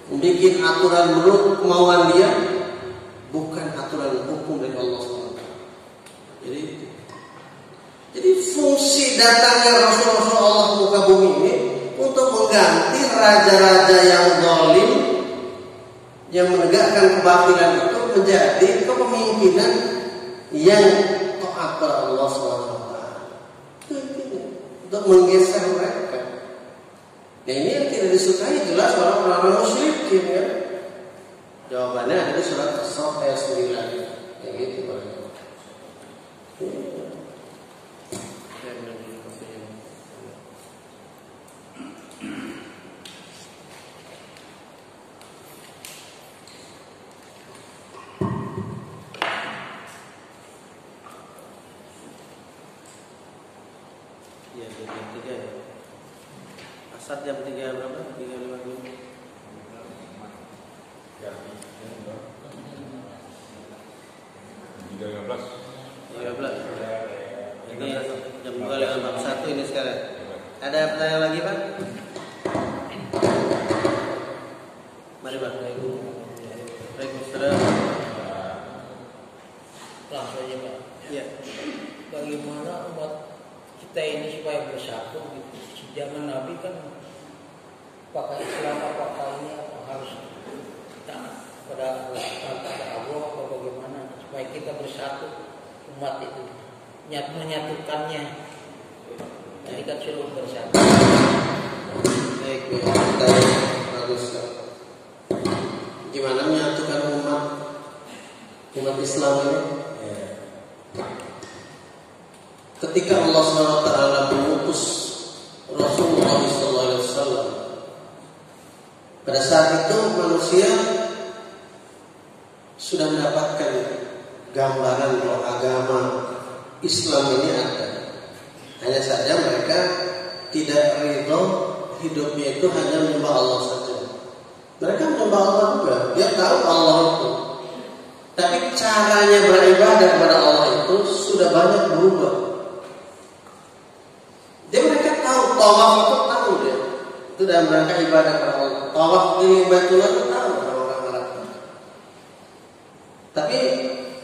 membuat aturan menurut kemauan dia, bukan aturan hukum dari Allah SWT. Jadi fungsi datangnya Rasul-Rasul Allah ke muka bumi ini untuk mengganti raja-raja yang zalim, yang menegakkan kebatilan itu menjadi kepemimpinan yang taat kepada Allah SWT. Untuk menggeser mereka. Nah ini yang tidak disukai jelas oleh orang-orang musyrikin ya. Jawabannya ada di surat As-Saff ayat 9. Yang itu Pak. Ya, jam 3 ya. Asar jam 3 berapa? 3.55. Ya, 13. Ini jam 2.41 ini sekarang. Ada pertanyaan lagi Pak? Mari Pak. Waalaikumsalam. Langsung aja Pak. Ya. Bagaimana umat kita ini supaya bersatu gitu. Zaman Nabi kan pakai Islam apa ini harus taat pada Allah atau bagaimana supaya kita bersatu umat itu menyatukannya. Jadi kan suruh bersatu. Baik, bagus. Gimana menyatukan umat Islam ini? Ya. Ketika Allah SWT mengutus Rasulullah SAW, pada saat itu manusia sudah mendapatkan gambaran bahwa agama Islam ini ada. Hanya saja mereka tidak ridho hidupnya itu hanya menyembah Allah saja. Mereka menyembah Allah juga, dia tahu Allah itu. Tapi caranya beribadah kepada Allah itu sudah banyak berubah. Dia mereka tahu tawaf itu tahu dia. Itu dalam rangka ibadah kepada Allah. Tawaf di Baitullah itu tahu orang Arab. Tapi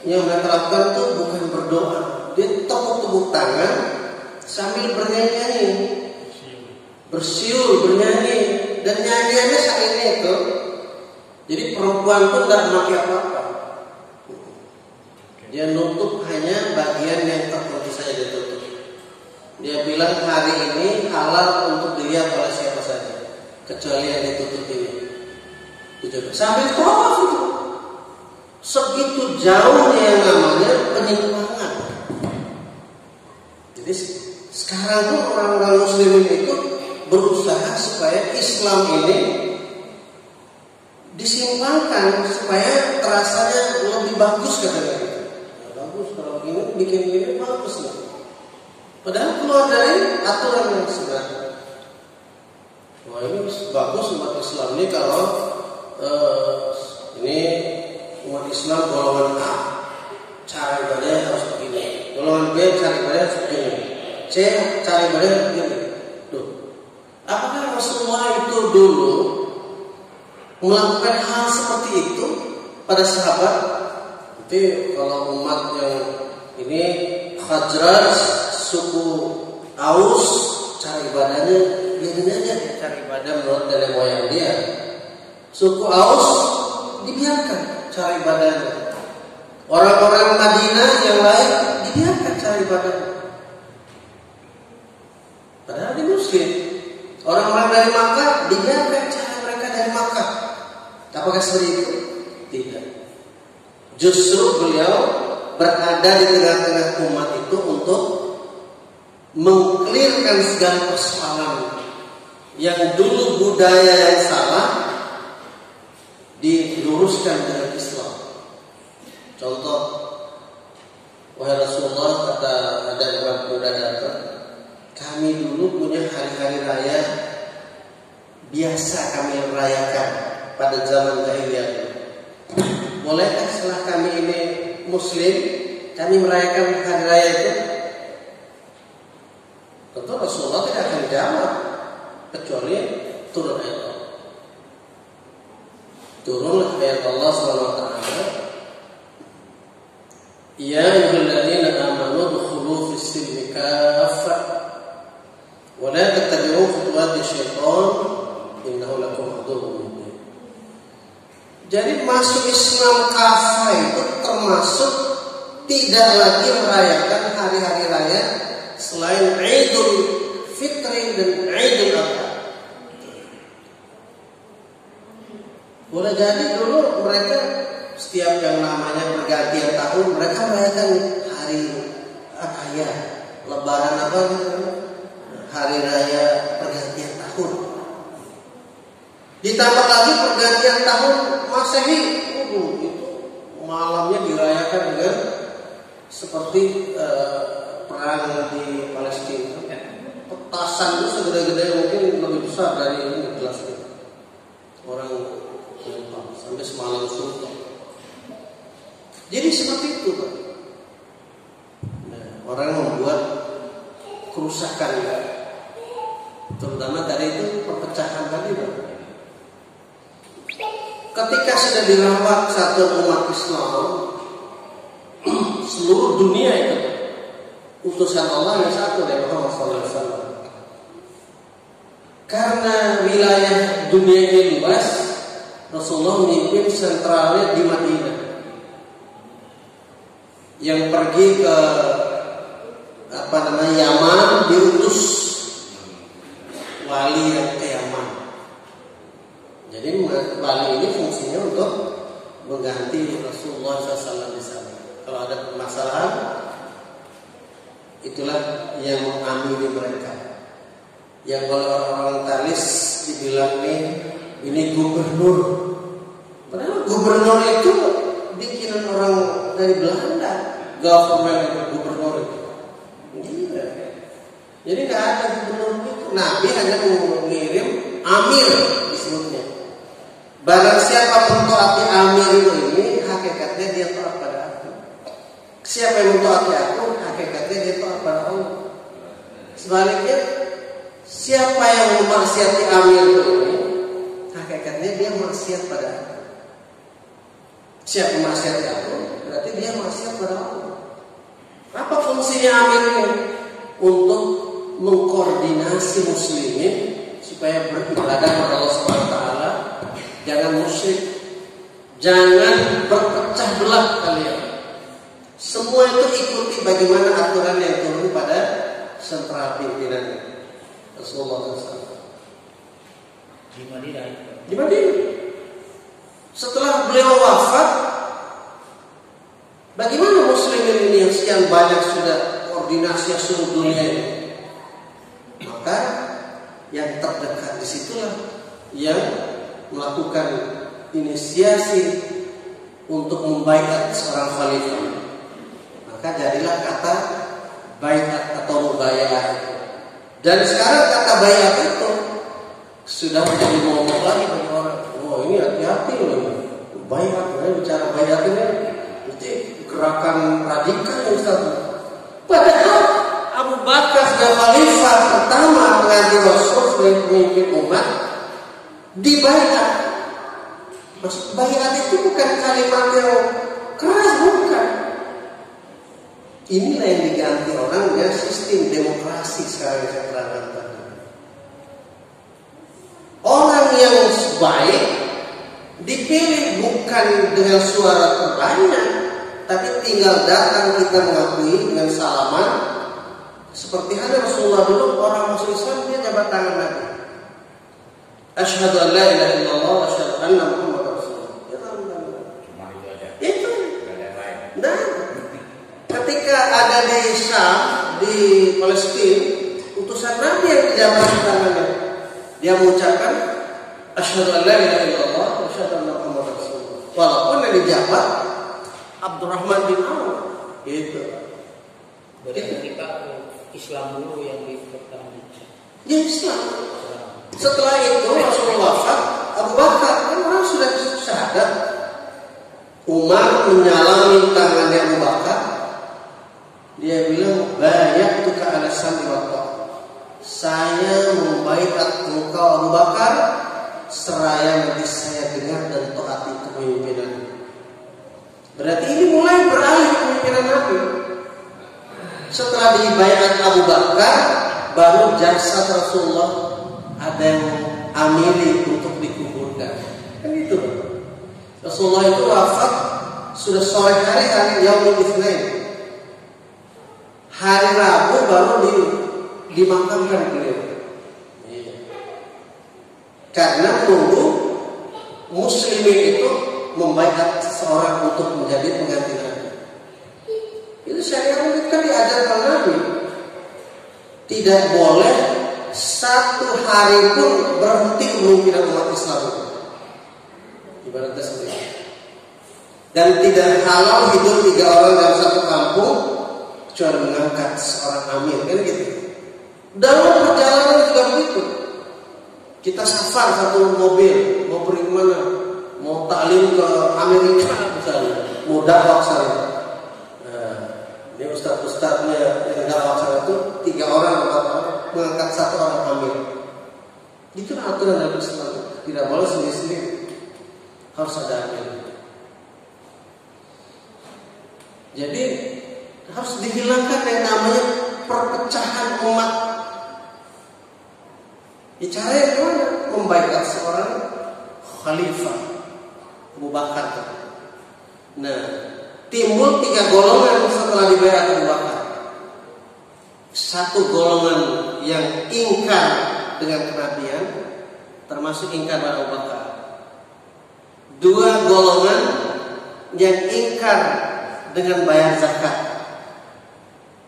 yang mereka lakukan itu bukan berdoa. Dia tepuk-tepuk tangan sambil bernyanyi, bersiul, bernyanyi, dan nyanyiannya saatnya itu. Jadi perempuan pun tidak memakai apa-apa. Dia nutup hanya bagian yang tertentu saja dia tutup. Dia bilang hari ini halal untuk dilihat oleh siapa saja, kecuali yang ditutup ini. Sambil tawaf itu. Segitu jauhnya yang namanya penyimpangan. Jadi sekarang pun orang-orang muslimin itu berusaha supaya Islam ini disimpangkan supaya terasanya lebih bagus katanya. Ya, bagus kalau gini bikin gini bagus nih. Padahal keluar dari aturan yang sebenarnya. Wah ini bagus umat Islam ini kalau ini umat Islam golongan A cara ibadahnya harus begini, golongan B cara ibadahnya harus begini, C cara ibadahnya begini. Tuh, apakah Rasulullah itu dulu melakukan hal seperti itu pada sahabat? Jadi kalau umat yang ini Khazraj, suku Aus, cara ibadahnya biarin aja, cara ibadah menurut dari moyang dia. Suku Aus dibiarkan cara ibadahnya. Orang-orang Madinah yang lain dibiarkan cara ibadahnya. Padahal di Muslim. Orang-orang dari Makkah dibiarkan cara mereka dari Makkah. Apakah seperti itu? Tidak. Justru beliau berada di tengah-tengah umat itu untuk mengklirkan segala persoalan yang dulu budaya yang salah diluruskan dengan Islam. Contoh, wahai Rasulullah, kata ada orang muda datang, kami dulu punya hari-hari raya biasa kami rayakan pada zaman jahiliyah. Bolehkah setelah kami ini Muslim, kami merayakan hari raya itu? Tentu Rasulullah tidak akan jawab kecuali turun ayat Allah. Turunlah ayat Allah SWT. Ya ayyuhalladzina amanu dukhulu fis-silmi kaffah wa la tattabi'u khutuwati syaitan innahu lakum aduwwun mubin. Jadi masuk Islam kafah itu termasuk tidak lagi merayakan hari-hari raya selain Idul Fitri dan Idul Adha. Boleh jadi dulu mereka setiap yang namanya pergantian tahun mereka merayakan hari raya Lebaran apa hari raya pergantian tahun. Ditambah lagi pergantian tahun Masehi, itu malamnya dirayakan dengan seperti perang di Palestina. Petasan itu segede-gede mungkin lebih besar dari ini jelasnya. Orang sampai semalam subuh. Jadi seperti itu, Pak. Nah, orang membuat kerusakan, ya. Terutama tadi itu perpecahan tadi, Pak. Ketika sudah dirawat satu umat Islam, seluruh dunia itu utusan Allah yang satu dari Muhammad SAW. Karena wilayah dunia ini luas, Rasulullah memimpin sentralnya di Madinah. Yang pergi ke Yaman diutus wali yang ke Yaman. Jadi wali ini fungsinya untuk mengganti Rasulullah SAW di sana. Kalau ada permasalahan, itulah yang mengamini mereka. Yang kalau orang talis dibilang ini gubernur. Padahal gubernur itu bikinan orang dari Belanda, government gubernur itu. Gila. Jadi nggak ada gubernur itu. Nabi hanya mengirim amir disebutnya. Barang siapa mentaati amir ini, hakikatnya dia taat pada aku. Siapa yang mentaati aku, hakikatnya dia taat pada Allah. Sebaliknya, siapa yang memaksiati amir ini, hakikatnya dia maksiat pada aku. Siapa maksiat aku, berarti dia maksiat pada Allah. Apa fungsinya amir ini? Untuk mengkoordinasi muslimin supaya beribadah kepada Allah SWT. Jangan musyrik, jangan berpecah belah kalian. Semua itu ikuti bagaimana aturan yang turun pada sentral pimpinan Rasulullah SAW. Di Madinah. Setelah beliau wafat, bagaimana muslimin ini yang sekian banyak sudah koordinasi seluruh dunia ini? Maka yang terdekat disitulah yang melakukan inisiasi untuk membaiat seorang khalifah. Maka jadilah kata baiat atau mubaya'ah. Dan sekarang kata baiat itu sudah menjadi momok lagi bagi orang. Oh, ini hati-hati loh. Baiat, bicara baiat ini mesti gerakan radikal ya Ustaz. Padahal Abu Bakar sebagai khalifah pertama mengganti Rasul sebagai pemimpin umat dibaiat. Maksud baiat itu bukan kalimat yang keras, bukan. Inilah yang diganti orang dengan sistem demokrasi sekarang saya terangkan tadi. Orang yang baik dipilih bukan dengan suara terbanyak, tapi tinggal datang kita mengakui dengan salaman. Seperti halnya Rasulullah dulu, orang Muslim Islam dia jabat tangan Nabi. Asyhadu an la ilaha illallah wa asyhadu anna Muhammadar Rasulullah. Cuma itu aja. Itu. Dan ketika ada di Syam, di Palestina, utusan Nabi yang dijabat tangannya. Dia mengucapkan asyhadu an la ilaha illallah wa asyhadu anna Muhammadar Rasulullah. Walaupun yang dijabat Abdurrahman bin Auf. Gitu. Berarti kita Islam dulu yang dipertandingkan. Ya Islam. Setelah itu Rasulullah wafat, Abu Bakar kan orang sudah syahadat. Umar menyalami tangannya Abu Bakar. Dia bilang, "Bayatuka ala sam'i wa ta'ah." Saya membaiat engkau Abu Bakar seraya nanti saya dengar dan taati kepemimpinan. Berarti ini mulai beralih kepemimpinan Nabi. Setelah dibaiat Abu Bakar, baru jasad Rasulullah ada yang amili untuk dikuburkan. Kan itu. Rasulullah itu wafat sudah sore hari Yaumul Itsnain. Hari Rabu baru dimakamkan beliau. Karena nunggu muslimin itu membaiat seseorang untuk menjadi pengganti Nabi. Itu syariat itu kan diajarkan Nabi. Tidak boleh satu hari pun berhenti kepemimpinan umat Islam. Ibaratnya seperti itu. Dan tidak halal hidup 3 orang dalam satu kampung kecuali mengangkat seorang amir, kan gitu. Dalam perjalanan juga begitu. Kita safar satu mobil, mau pergi kemana? Mau taklim ke Amerika misalnya, mau dakwah sana. Nah, ini ustaz-ustaznya yang dakwah sana itu 3 orang 4 orang mengangkat satu orang amir. Itu aturan Nabi Islam. Tidak boleh sendiri-sendiri, harus ada amir. Jadi harus dihilangkan yang namanya perpecahan umat. Cara yang mana? Membaiat seorang khalifah Abu Bakar. Nah, timbul 3 golongan setelah dibaiat Abu Bakar. Satu golongan yang ingkar dengan kenabian, termasuk ingkar pada Abu Bakar. 2 golongan yang ingkar dengan bayar zakat.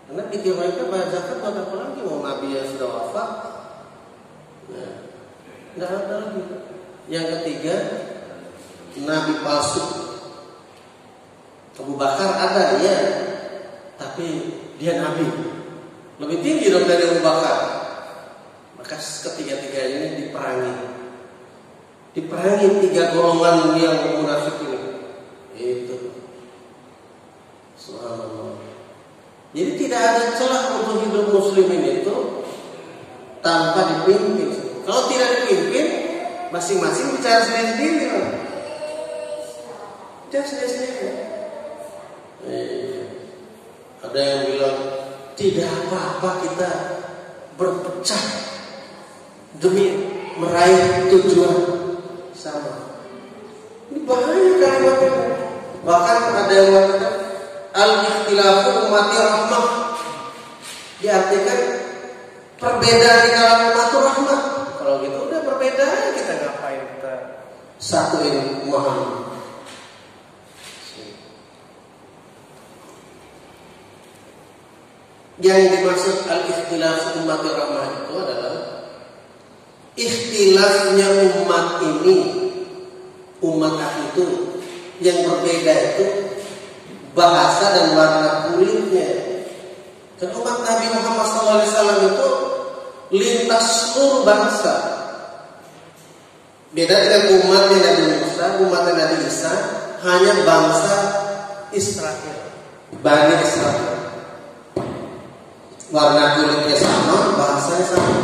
Karena pikir mereka bayar zakat buat apa lagi? Mau Nabi yang sudah wafat. Nah, tidak ada lagi. Yang ketiga, Nabi palsu. Abu Bakar ada ya, tapi dia Nabi. Lebih tinggi dong dari Abu Bakar. Maka ketiga-tiga ini diperangi. Diperangi 3 golongan yang munafik ini. Itu. Subhanallah. Jadi tidak ada celah untuk hidup muslimin itu tanpa dipimpin. Kalau tidak dipimpin, masing-masing bicara sendiri-sendiri. Bicara sendiri-sendiri. Ada yang bilang tidak apa-apa kita berpecah demi meraih tujuan sama. Ini bahaya kalimat ini. Bahkan ada yang mengatakan al-ikhtilafu ummati rahmah, diartikan perbedaan di kalangan umat itu rahmat. Kalau gitu udah perbedaan, kita ngapain kita satuin memahami. Yang dimaksud al-ikhtilafu ummati rahmah itu adalah ikhtilafnya umat ini, umat itu yang berbeda itu bahasa dan warna kulitnya. Dan umat Nabi Muhammad SAW itu lintas seluruh bangsa. Beda dengan umatnya Nabi Musa, umatnya Nabi Isa, hanya bangsa Israel, Bani Israel. Warna kulitnya sama, bahasanya sama.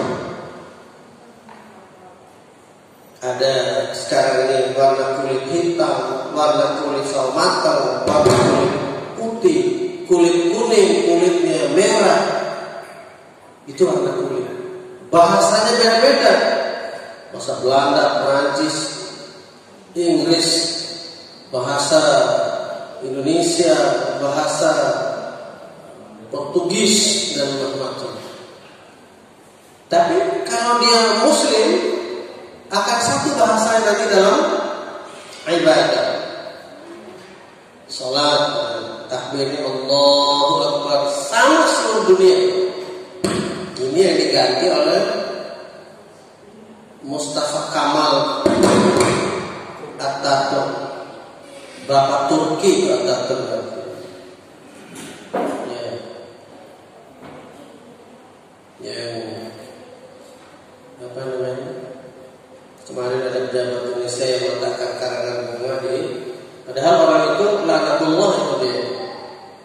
Ada sekarang ini warna kulit hitam, warna kulit sawo matang, warna kulit putih, kulit kuning, kulitnya merah. Itu warna kulit. Bahasanya beda-beda. Bahasa Belanda, Perancis, Inggris, bahasa Indonesia, bahasa Portugis dan macam-macam. Tapi kalau dia Muslim akan satu bahasa nanti dalam ibadah, salat, takbirnya Allahu Akbar sama seluruh dunia. Ini yang diganti oleh Mustafa Kamal Atatürk, Bapak Turki datang ya. Yang apa namanya? Kemarin ada pejabat Indonesia yang meletakkan karangan bunga di, padahal orang itu laknatullah itu dia,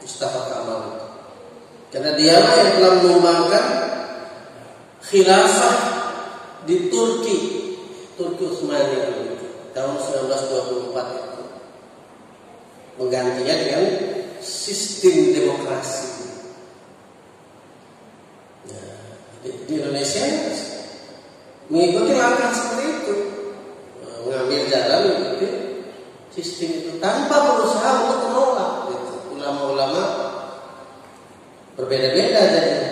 Mustafa Kamal itu. Karena dialah yang telah menumbangkan khilafah di Turki Utsmani itu tahun 1924 itu, menggantinya dengan sistem demokrasi. Nah, di Indonesia mengikuti langkah seperti itu, mengambil jalan mengikuti sistem itu tanpa berusaha untuk menolak. Gitu. Ulama-ulama berbeda-beda jadinya,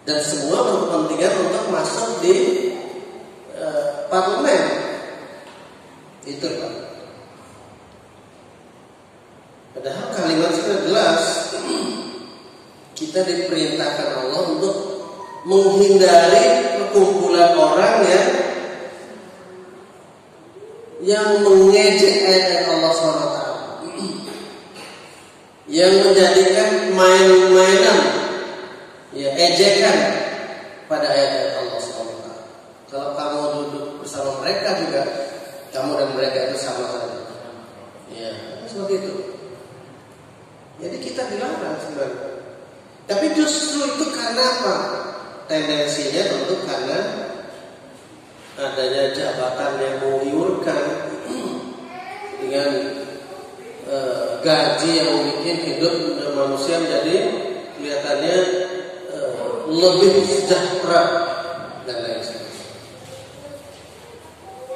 dan semua berkepentingan untuk masuk di parlemen. Itu Pak. Padahal kalimat sudah jelas. Kita diperintahkan Allah untuk menghindari perkumpulan orang yang mengejek ayat Allah SWT, yang menjadikan main-mainan, ya, ejekan pada ayat Allah SWT. Kalau kamu duduk bersama mereka juga, kamu dan mereka itu sama saja. Ya, seperti itu. Jadi kita dilarang sebenarnya. Tapi justru itu karena apa? Tendensinya tentu karena adanya jabatan yang menggiurkan dengan gaji yang bikin hidup manusia menjadi kelihatannya lebih sejahtera dan lain sebagainya.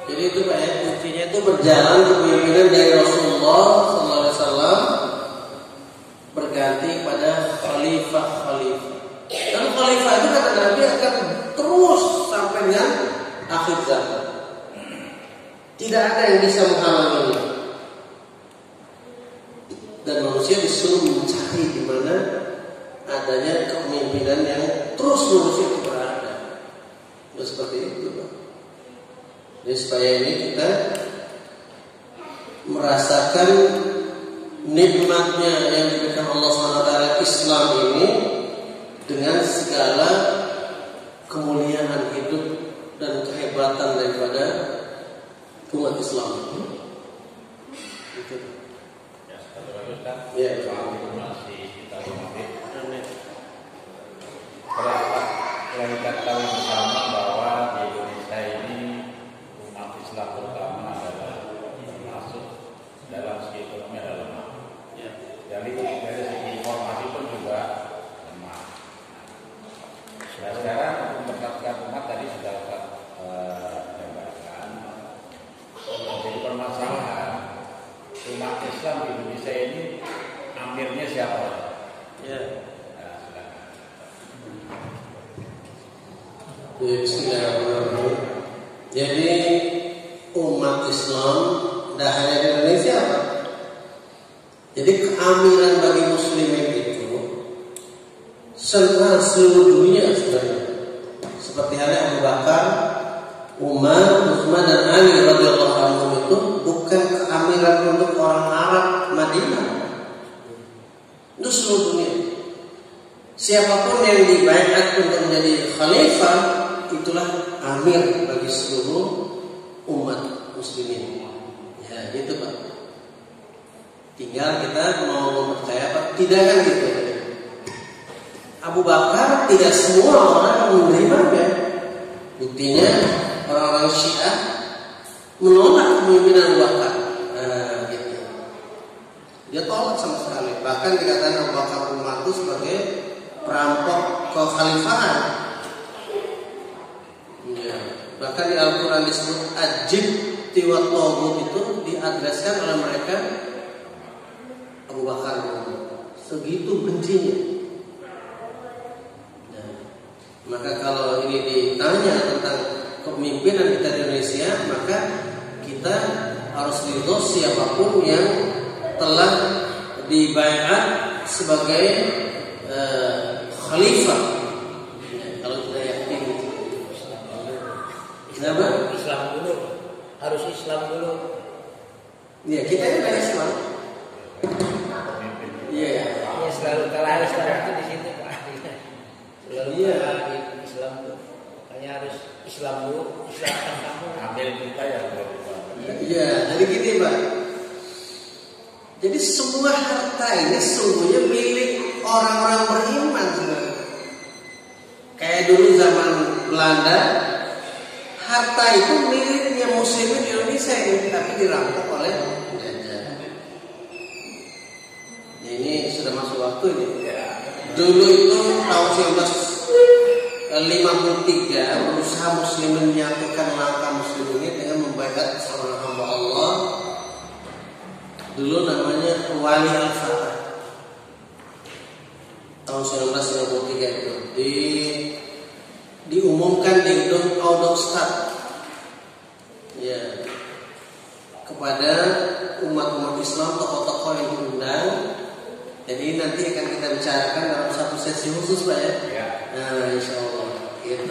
Jadi itu Pak ya, kuncinya itu berjalan kepemimpinan dari Rasulullah SAW berganti pada khalifah. Dan khalifah itu kata Nabi akan terus sampai dengan akhir zaman. Tidak ada yang bisa menghalanginya. Dan manusia disuruh mencari di mana adanya kepemimpinan yang terus menerus itu berada. Nah, seperti itu Pak. Jadi supaya ini kita merasakan nikmatnya yang diberikan Allah SWT Islam ini dengan segala kemuliaan hidup dan kehebatan daripada umat Islam. Itu. Ya, setelah Ustaz. Ya, masih kita hormati. Kalau kita tahu bersama bahwa di Indonesia ini umat Islam terutama adalah masuk dalam segi ekonomi adalah lemah. Ya. Jadi dari segi informasi pun juga lemah. Nah, sekarang untuk mempersatukan umat tadi sudah gambarkan. Jadi permasalahan umat Islam di Indonesia ini amirnya siapa? ya. Nah, silakan. Bismillahirrahmanirrahim. Jadi umat Islam tidak hanya di Indonesia Pak. Jadi keamiran bagi muslimin itu sentral seluruh dunia sebenarnya. Seperti halnya Abu Bakar, Umar, Utsman dan Ali radhiyallahu anhum itu bukan keamiran untuk orang Arab Madinah. Itu seluruh dunia. Siapapun yang dibaiat untuk menjadi khalifah itulah amir bagi seluruh umat muslimin. Ya, gitu Pak. Tinggal kita mau mempercaya apa tidak kan gitu. Abu Bakar tidak semua orang menerimanya. Buktinya orang-orang Syiah menolak kepemimpinan Abu Bakar. Nah, gitu. Dia tolak sama sekali. Bahkan dikatakan Abu Bakar Umar itu sebagai perampok kekhalifahan. Ya. Bahkan di Al-Quran disebut ajib tiwat togut itu diadreskan oleh mereka Abu Bakar. Segitu bencinya. Nah, maka kalau ini ditanya tentang kepemimpinan kita di Indonesia, maka kita harus ridho siapapun yang telah dibaiat sebagai khalifah. Ya, kalau kita yakin itu. Kenapa? Islam dulu, harus Islam dulu. Iya, kita ini kan Islam. Iya. Ya selalu kalah Islam itu di situ Pak. Selalu kalah di Islam tuh. Makanya harus Islam dulu, Islamkan kamu. Ambil kita ya. Iya, jadi gini Pak. Jadi semua harta ini sungguhnya milik orang-orang beriman sebenarnya. Kayak dulu zaman Belanda, harta itu miliknya muslimin di Indonesia ini, tapi dirampok oleh penjajah. Ya, ini sudah masuk waktu ini. Dulu itu tahun 1953 berusaha muslimin menyatukan langkah muslimin dengan membaiat seorang hamba Allah. Dulu namanya Wali Al-Fatah. Tahun 1953 itu diumumkan di gedung Oudokstad ya, kepada umat-umat Islam, tokoh-tokoh yang diundang. Jadi nanti akan kita bicarakan dalam satu sesi khusus Pak ya. Nah, insya Allah gitu.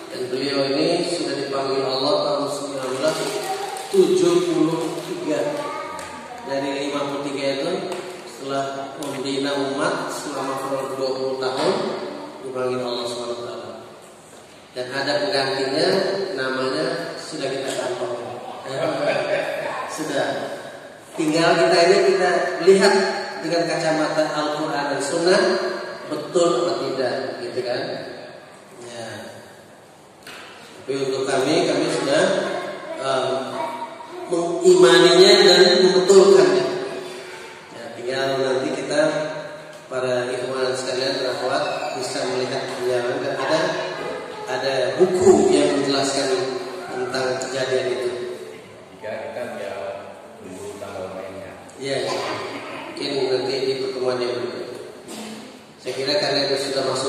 Dan beliau ini sudah dipanggil Allah tahun 1973. Dari 53 itu setelah membina umat selama kurang 20 tahun dipanggil Allah SWT. Dan ada penggantinya, namanya sudah kita kantong. Sudah. Tinggal kita lihat dengan kacamata Al-Quran dan Sunnah betul atau tidak, gitu kan? Ya. Tapi untuk kami sudah mengimaninya dan membetulkannya. Ya, tinggal nanti kita para ikhwan sekalian akhwat bisa melihat perjalanan dan ada buku yang menjelaskan tentang kejadian itu. Jika kita jauh dulu tanggal mainnya. Ya, mungkin nanti di pertemuan yang berikutnya. Saya kira karena itu sudah masuk